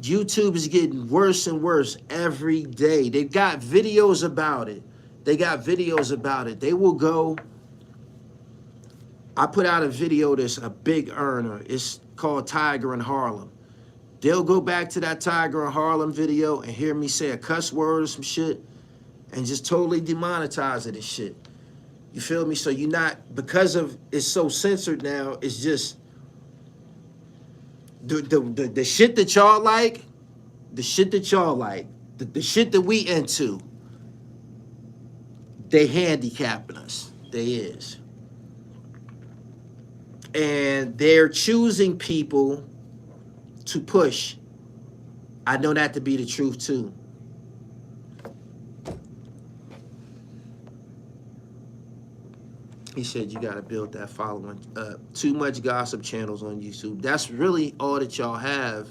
YouTube is getting worse and worse every day. They've got videos about it. They will go. I put out a video that's a big earner. It's called Tiger in Harlem. They'll go back to that Tiger in Harlem video and hear me say a cuss word or some shit and just totally demonetize it and shit. You feel me? So you're not, because of it's so censored now, it's just the shit that y'all like, the shit that we into, they handicapping us. They is. And they're choosing people to push. I know that to be the truth too. He said you gotta build that following. Too much gossip channels on YouTube. That's really all that y'all have.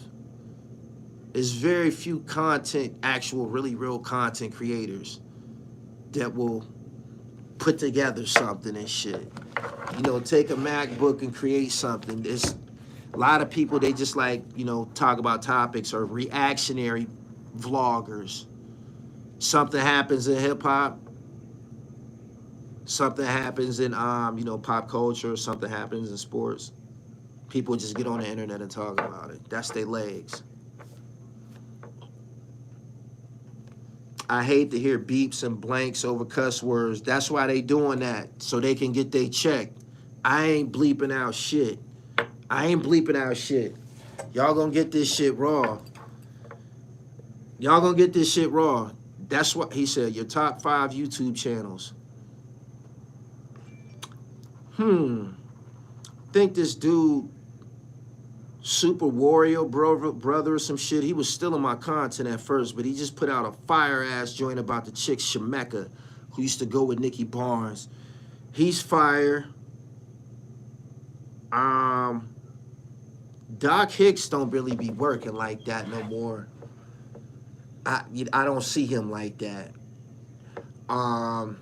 Is very few actual really real content creators that will put together something and shit. You know, take a MacBook and create something. There's a lot of people, they just like, you know, talk about topics, or reactionary vloggers. Something happens in hip hop, something happens in you know, pop culture, something happens in sports. People just get on the internet and talk about it. That's their legs. I hate to hear beeps and blanks over cuss words. That's why they doing that, so they can get their check. I ain't bleeping out shit. Y'all gonna get this shit raw. That's what he said, your top 5 YouTube channels. Think this dude, Super Warrior brother or some shit, he was stealing my content at first, but he just put out a fire-ass joint about the chick Shemeka, who used to go with Nikki Barnes. He's fire. Doc Hicks don't really be working like that no more. I don't see him like that. I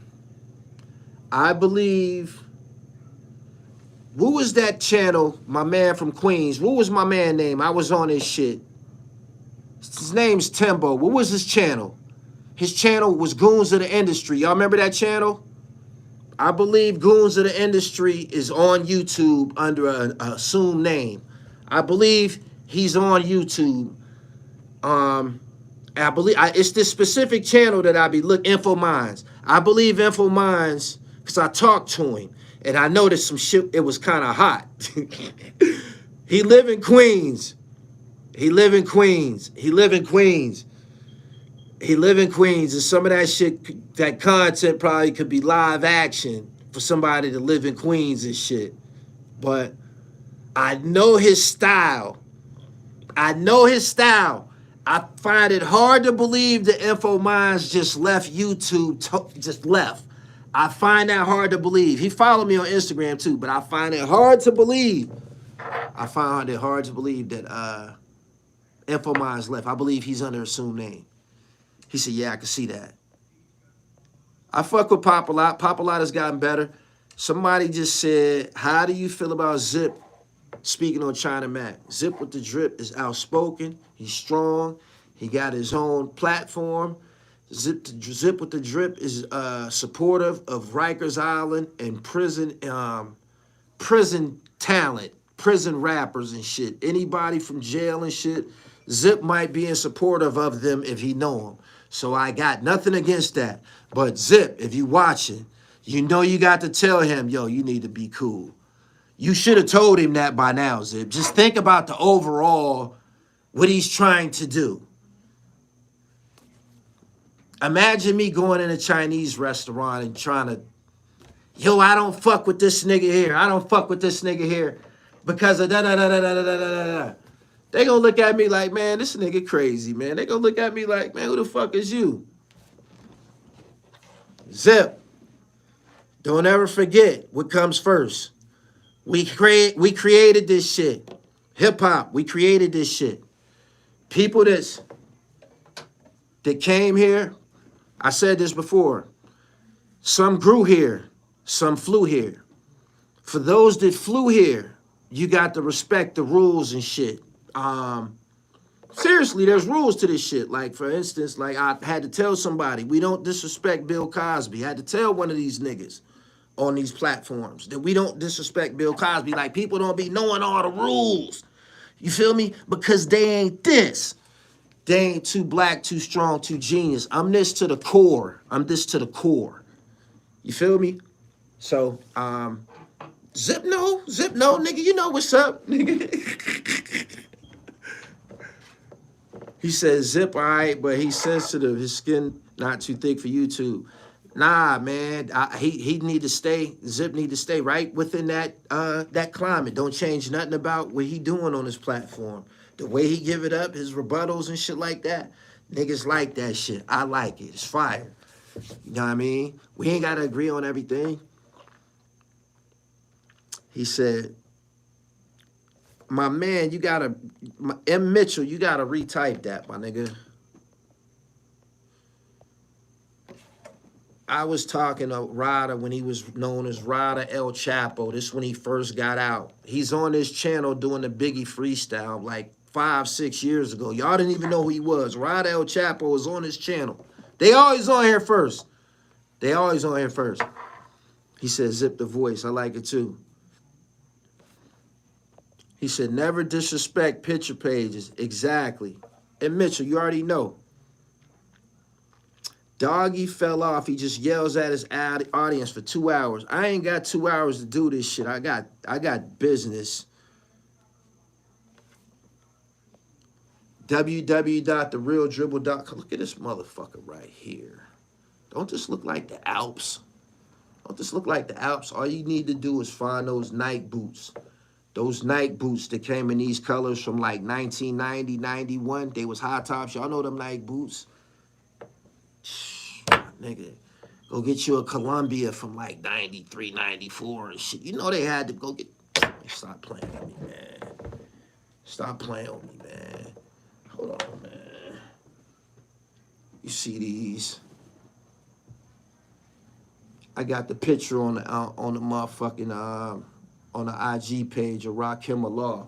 believe, what was that channel, my man from Queens? What was my man name? I was on his shit. His name's Timbo. What was his channel? His channel was Goons of the Industry. Y'all remember that channel? I believe Goons of the Industry is on YouTube under an assumed name. I believe he's on YouTube I believe it's this specific channel that I be Info Minds. I believe Info Minds because I talked to him and I noticed some shit. It was kind of hot. He live in Queens. He live in Queens. He live in Queens. He live in Queens, and some of that shit, that content probably could be live action for somebody to live in Queens and shit. But I know his style. I know his style. I find it hard to believe the Info Minds just left YouTube, just left. I find that hard to believe. He followed me on Instagram too, but I find it hard to believe. I find it hard to believe that Info Minds left. I believe he's under assumed name. He said, yeah, I can see that. I fuck with Pop a lot. Pop a lot has gotten better. Somebody just said, how do you feel about Zip speaking on China Mack? Zip with the Drip is outspoken. He's strong. He got his own platform. Zip with the Drip is supportive of Rikers Island and prison talent, prison rappers and shit. Anybody from jail and shit, Zip might be in supportive of them if he know them. So I got nothing against that. But Zip, if you watching, you know you got to tell him, yo, you need to be cool. You should have told him that by now, Zip. Just think about the overall, what he's trying to do. Imagine me going in a Chinese restaurant and trying to, yo, I don't fuck with this nigga here. I don't fuck with this nigga here because of da-da-da-da-da-da-da-da. They gonna look at me like, man, this nigga crazy, man. They gonna look at me like, man, who the fuck is you? Zip, don't ever forget what comes first. We created this shit. Hip hop, we created this shit. People that came here, I said this before, some grew here, some flew here. For those that flew here, you got to respect the rules and shit. Seriously, there's rules to this shit. Like, for instance, like I had to tell somebody, we don't disrespect Bill Cosby. I had to tell one of these niggas on these platforms that we don't disrespect Bill Cosby. Like, people don't be knowing all the rules. You feel me? Because they ain't this. They ain't too black, too strong, too genius. I'm this to the core. I'm this to the core. You feel me? So, Zip no, nigga, you know what's up, nigga. He says, Zip, all right, but he's sensitive. His skin not too thick for YouTube. Nah, man, he need to stay. Zip need to stay right within that climate. Don't change nothing about what he doing on his platform. The way he give it up, his rebuttals and shit like that. Niggas like that shit. I like it. It's fire. You know what I mean? We ain't got to agree on everything. He said, my man, you got to, M. Mitchell, you got to retype that, my nigga. I was talking to Rada when he was known as Rada El Chapo. This when he first got out. He's on this channel doing the Biggie freestyle like 5-6 years ago. Y'all didn't even know who he was. Rada El Chapo was on his channel. They always on here first. They always on here first. He said, Zip the voice. I like it too. He said, never disrespect picture pages. Exactly. And Mitchell, you already know. Doggy fell off. He just yells at his audience for 2 hours. I ain't got 2 hours to do this shit. I got business. www.therealdribble.com. Look at this motherfucker right here. Don't this look like the Alps? Don't this look like the Alps? All you need to do is find those Nike boots. Those Nike boots that came in these colors from like 1990, 91. They was high tops. Y'all know them Nike boots? Nigga, go get you a Columbia from like 93, 94 and shit. You know they had to go get... Stop playing with me, man. Stop playing with me, man. Hold on, man. You see these? I got the picture on the motherfucking... on the IG page of Rakim Allah.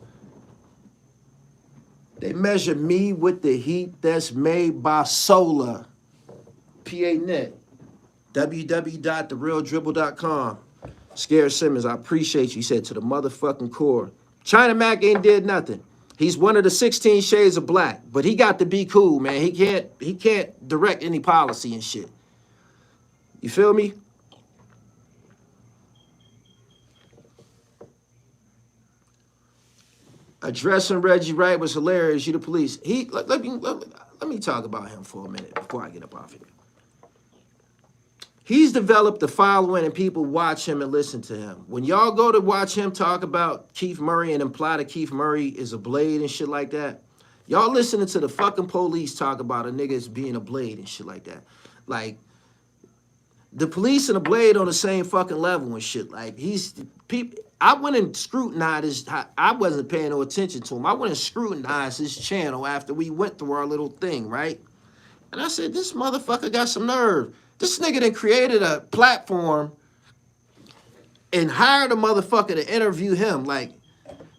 They measure me with the heat that's made by solar. PA-Net. www.therealdribble.com. Scared Simmons, I appreciate you. He said to the motherfucking core. China Mack ain't did nothing. He's one of the 16 shades of black, but he got to be cool, man. He can't direct any policy and shit. You feel me? Addressing Reggie Wright was hilarious. You the police. Let me talk about him for a minute before I get up off here. He's developed a following and people watch him and listen to him. When y'all go to watch him talk about Keith Murray and imply that Keith Murray is a blade and shit like that, y'all listening to the fucking police talk about a nigga as being a blade and shit like that. Like, the police and the blade on the same fucking level and shit. Like, I went and scrutinized his, I wasn't paying no attention to him. I went and scrutinized his channel after we went through our little thing, right? And I said, this motherfucker got some nerve. This nigga done created a platform and hired a motherfucker to interview him. Like,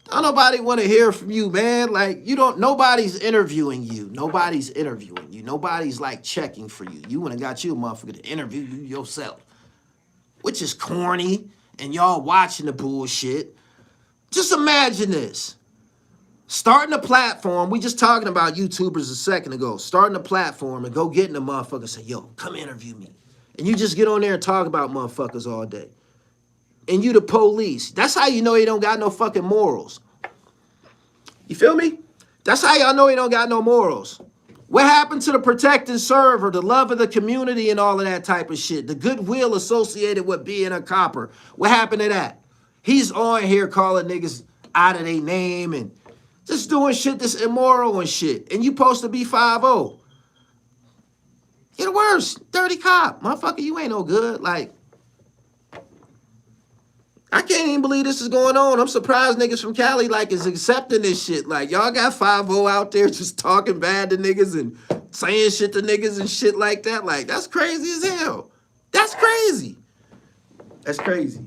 don't nobody want to hear from you, man. Like, nobody's interviewing you. Nobody's interviewing you. Nobody's like checking for you. You wouldn't got you a motherfucker to interview you yourself, which is corny, and y'all watching the bullshit. Just imagine this. Starting a platform, we just talking about YouTubers a second ago. Starting a platform and go getting a motherfucker and say, yo, come interview me. And you just get on there and talk about motherfuckers all day. And you the police. That's how you know he don't got no fucking morals. You feel me? That's how y'all know he don't got no morals. What happened to the protect and serve, or the love of the community and all of that type of shit? The goodwill associated with being a copper. What happened to that? He's on here calling niggas out of their name and just doing shit that's immoral and shit. And you supposed to be 5-0. You're the worst. Dirty cop. Motherfucker, you ain't no good. Like, I can't even believe this is going on. I'm surprised niggas from Cali, like, is accepting this shit. Like, y'all got 5-0 out there just talking bad to niggas and saying shit to niggas and shit like that. Like, that's crazy as hell. That's crazy. That's crazy.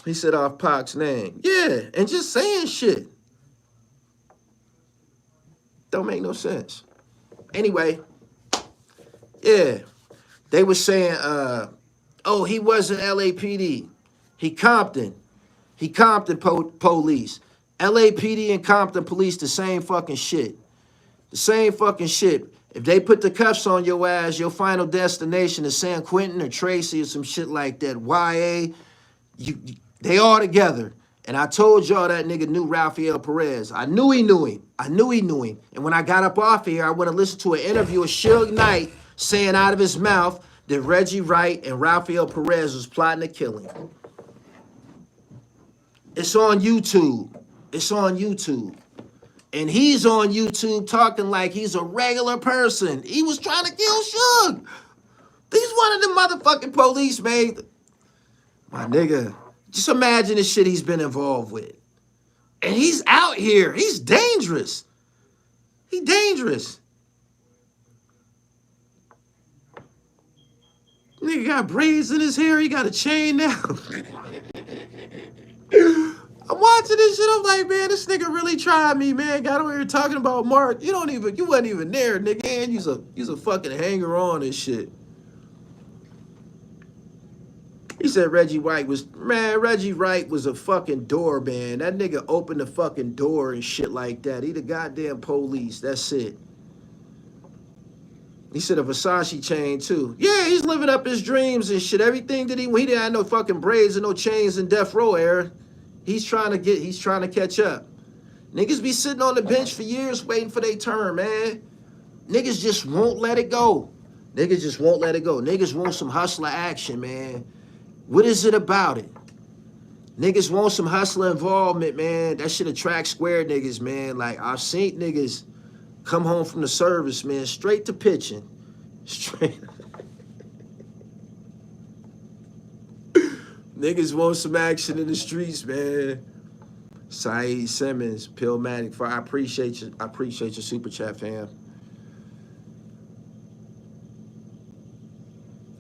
He said off Pac's name. Yeah, and just saying shit. Don't make no sense. Anyway, yeah. They were saying, oh, he wasn't LAPD. He Compton. He Compton police. LAPD and Compton police the same fucking shit. The same fucking shit. If they put the cuffs on your ass, your final destination is San Quentin or Tracy or some shit like that. YA, they all together. And I told y'all that nigga knew Rafael Perez. I knew he knew him. I knew he knew him. And when I got up off here, I went to listen to an interview of Suge Knight saying out of his mouth that Reggie Wright and Rafael Perez was plotting to kill him. It's on YouTube. It's on YouTube. And he's on YouTube talking like he's a regular person. He was trying to kill Suge. He's one of the motherfucking police, man. My nigga, just imagine the shit he's been involved with. And he's out here. He's dangerous. He dangerous. Nigga got braids in his hair. He got a chain now. I'm watching this shit. I'm like, man, this nigga really tried me, man. Got on here talking about Mark. You wasn't even there, nigga. And you's a fucking hanger on and shit. He said Reggie Wright was a fucking door, man. That nigga opened the fucking door and shit like that. He the goddamn police. That's it. He said a Versace chain too. Yeah, he's living up his dreams and shit. Everything that he didn't have no fucking braids and no chains in death row era. He's trying to catch up. Niggas be sitting on the bench for years waiting for their turn, man. Niggas just won't let it go. Niggas just won't let it go. Niggas want some hustler action, man. What is it about it? Niggas want some hustler involvement, man. That shit attracts square niggas, man. Like, I've seen niggas come home from the service, man, straight to pitching. Straight. Niggas want some action in the streets, man. Saeed Simmons, Pillmatic, I appreciate you. I appreciate your super chat, fam.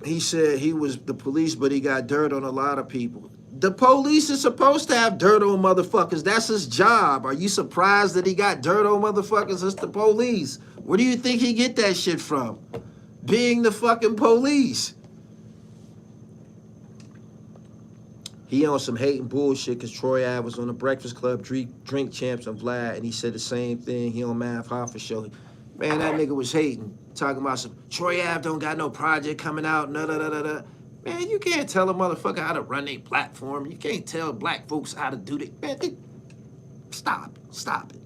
He said he was the police, but he got dirt on a lot of people. The police is supposed to have dirt on motherfuckers. That's his job. Are you surprised that he got dirt on motherfuckers? It's the police. Where do you think he get that shit from? Being the fucking police. He on some hating bullshit because Troy Ave was on the Breakfast Club drink champs on Vlad, and he said the same thing. He on Math Hoffa show. Man, that nigga was hating, talking about some Troy Ave don't got no project coming out. Da da da da da. Man, you can't tell a motherfucker how to run their platform. You can't tell black folks how to do that. Man, stop it.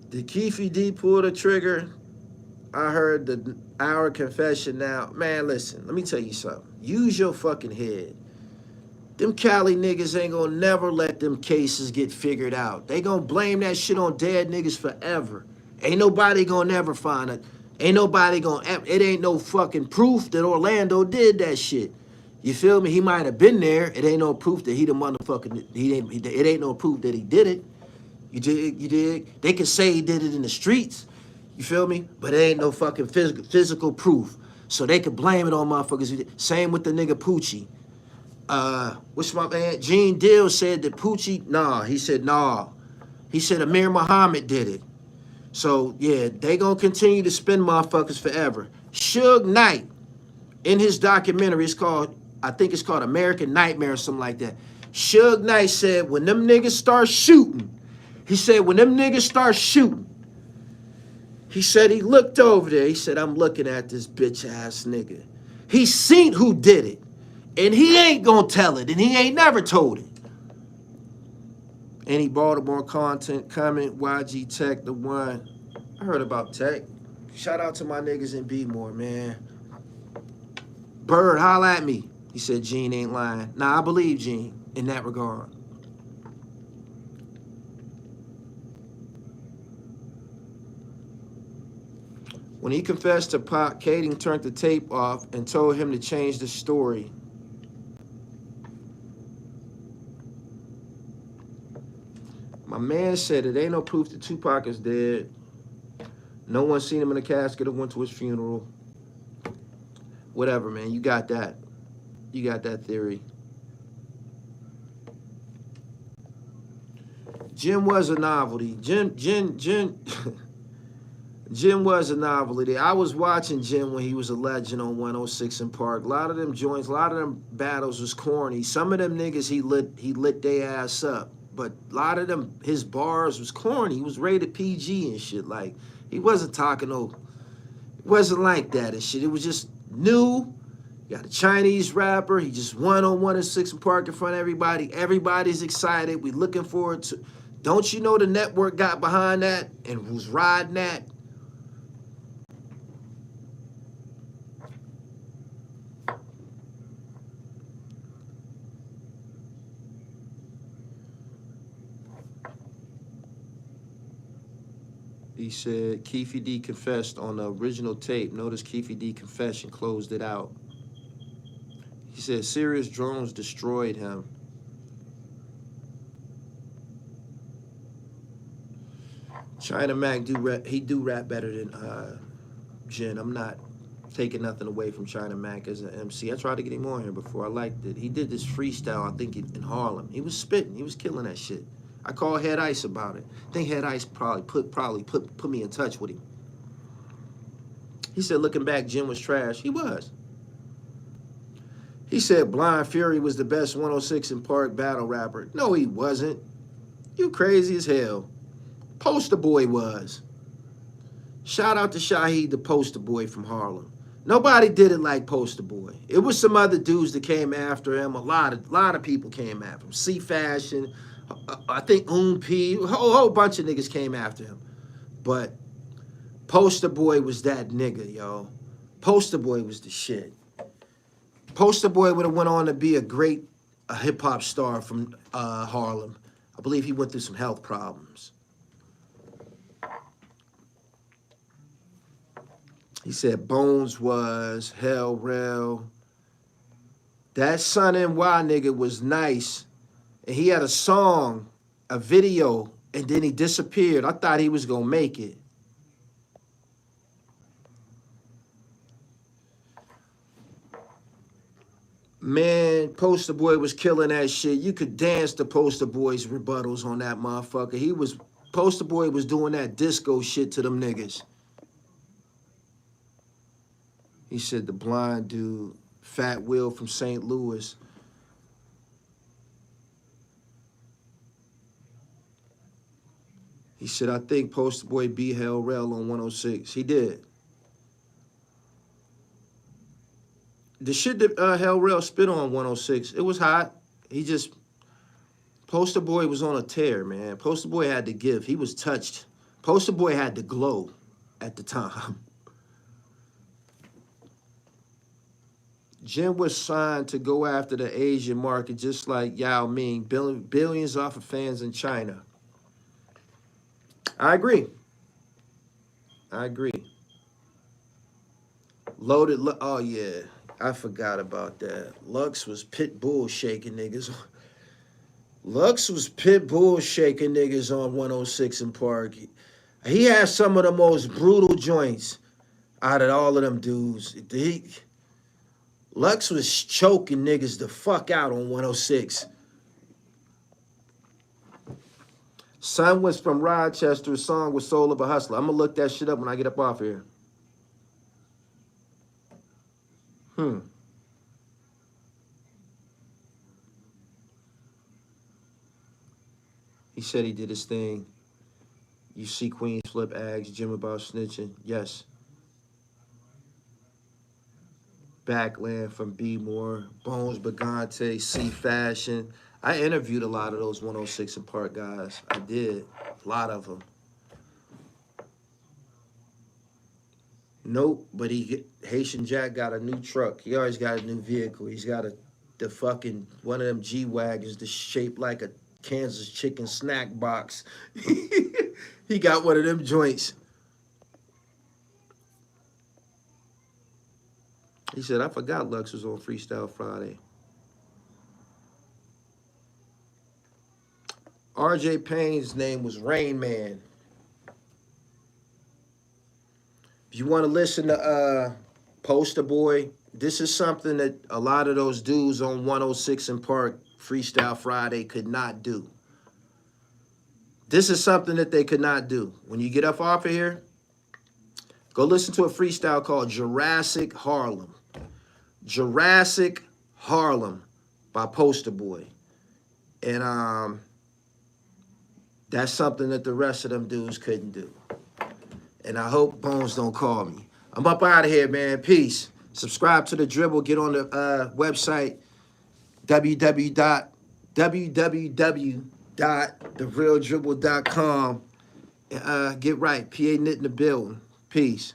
Did Keefe D pull the trigger? I heard our confession now. Man, listen, let me tell you something. Use your fucking head. Them Cali niggas ain't gonna never let them cases get figured out. They gonna blame that shit on dead niggas forever. Ain't nobody gonna never find it. Ain't nobody gonna, it ain't no fucking proof that Orlando did that shit. You feel me? He might have been there. It ain't no proof that he the motherfucking, it ain't no proof that he did it. You dig? They can say he did it in the streets. You feel me? But it ain't no fucking physical proof. So they could blame it on motherfuckers. Same with the nigga Poochie. What's my man? Gene Deal said that Poochie, nah. He said, nah. He said Amir Muhammad did it. So, yeah, they gonna continue to spin motherfuckers forever. Suge Knight, in his documentary, I think it's called American Nightmare or something like that. Suge Knight said, when them niggas start shooting, he said, he said he looked over there. He said, I'm looking at this bitch ass nigga. He seen who did it. And he ain't gonna tell it. And he ain't never told it. Any Baltimore content, comment, YG Tech, the one. I heard about Tech. Shout out to my niggas in B-More, man. Bird, holla at me. He said Gene ain't lying. Nah, I believe Gene in that regard. When he confessed to Pac, Kading turned the tape off and told him to change the story. My man said it ain't no proof that Tupac is dead. No one seen him in a casket or went to his funeral. Whatever, man. You got that. You got that theory. Jim was a novelty. Jim was a novelty. I was watching Jim when he was a legend on 106 in Park. A lot of them joints, a lot of them battles was corny. Some of them niggas he lit their ass up. But a lot of them, his bars was corny. He was rated PG and shit. Like, he wasn't talking it wasn't like that and shit. It was just new. You got a Chinese rapper. He just won on 106 in Park in front of everybody. Everybody's excited. We looking forward to. Don't you know the network got behind that and was riding that? He said Keefe D confessed on the original tape. Notice Keefe D confession closed it out. He said serious drones destroyed him. China Mack do rap better than Jen. I'm not taking nothing away from China Mack as an MC. I tried to get him on here before. I liked it. He did this freestyle, I think, in Harlem. He was spitting. He was killing that shit. I called Head Ice about it. I think Head Ice probably put me in touch with him. He said, looking back, Jim was trash. He was. He said Blind Fury was the best 106 in Park battle rapper. No, he wasn't. You crazy as hell. Poster Boy was. Shout out to Shaheed, the Poster Boy from Harlem. Nobody did it like Poster Boy. It was some other dudes that came after him. A lot of people came after him. C Fashion, I think P, a whole bunch of niggas came after him. But Poster Boy was that nigga, yo. Poster Boy was the shit. Poster Boy would have went on to be a hip-hop star from Harlem. I believe he went through some health problems. He said Bones was Hell Rel. That Son NY nigga was nice. And he had a song, a video, and then he disappeared. I thought he was going to make it. Man, Poster Boy was killing that shit. You could dance to Poster Boy's rebuttals on that motherfucker. Poster Boy was doing that disco shit to them niggas. He said the blind dude, Fat Will from St. Louis. He said, I think Poster Boy beat Hell Rell on 106. He did. The shit that Hell Rell spit on 106, it was hot. He just, Poster Boy was on a tear, man. Poster Boy had to give. He was touched. Poster Boy had to glow at the time. Jim was signed to go after the Asian market just like Yao Ming, billions off of fans in China. I agree. Loaded, oh yeah, I forgot about that. Lux was pit bull shaking niggas. Lux was pit bull shaking niggas on 106 in Park. He had some of the most brutal joints out of all of them dudes. Lux was choking niggas the fuck out on 106. Son was from Rochester. His song was Soul of a Hustler. I'm going to look that shit up when I get up off here. He said he did his thing. You see Queens Flip Ags, Jim about snitching. Yes. Backland from B More, Bones Bagante, C Fashion. I interviewed a lot of those 106 and Park guys. I did. A lot of them. Nope, but Haitian Jack got a new truck. He always got a new vehicle. He's got the fucking one of them G-Wagons that's shaped like a Kansas chicken snack box. He got one of them joints. He said, I forgot Lux was on Freestyle Friday. RJ Payne's name was Rain Man. If you want to listen to Poster Boy, this is something that a lot of those dudes on 106 and Park Freestyle Friday could not do. This is something that they could not do. When you get up off of here, go listen to a freestyle called Jurassic Harlem. Jurassic Harlem by Poster Boy. And that's something that the rest of them dudes couldn't do. And I hope Bones don't call me. I'm up out of here, man. Peace. Subscribe to The Dribble. Get on the website, www.therealdribble.com. Get right. PA Knit in the building. Peace.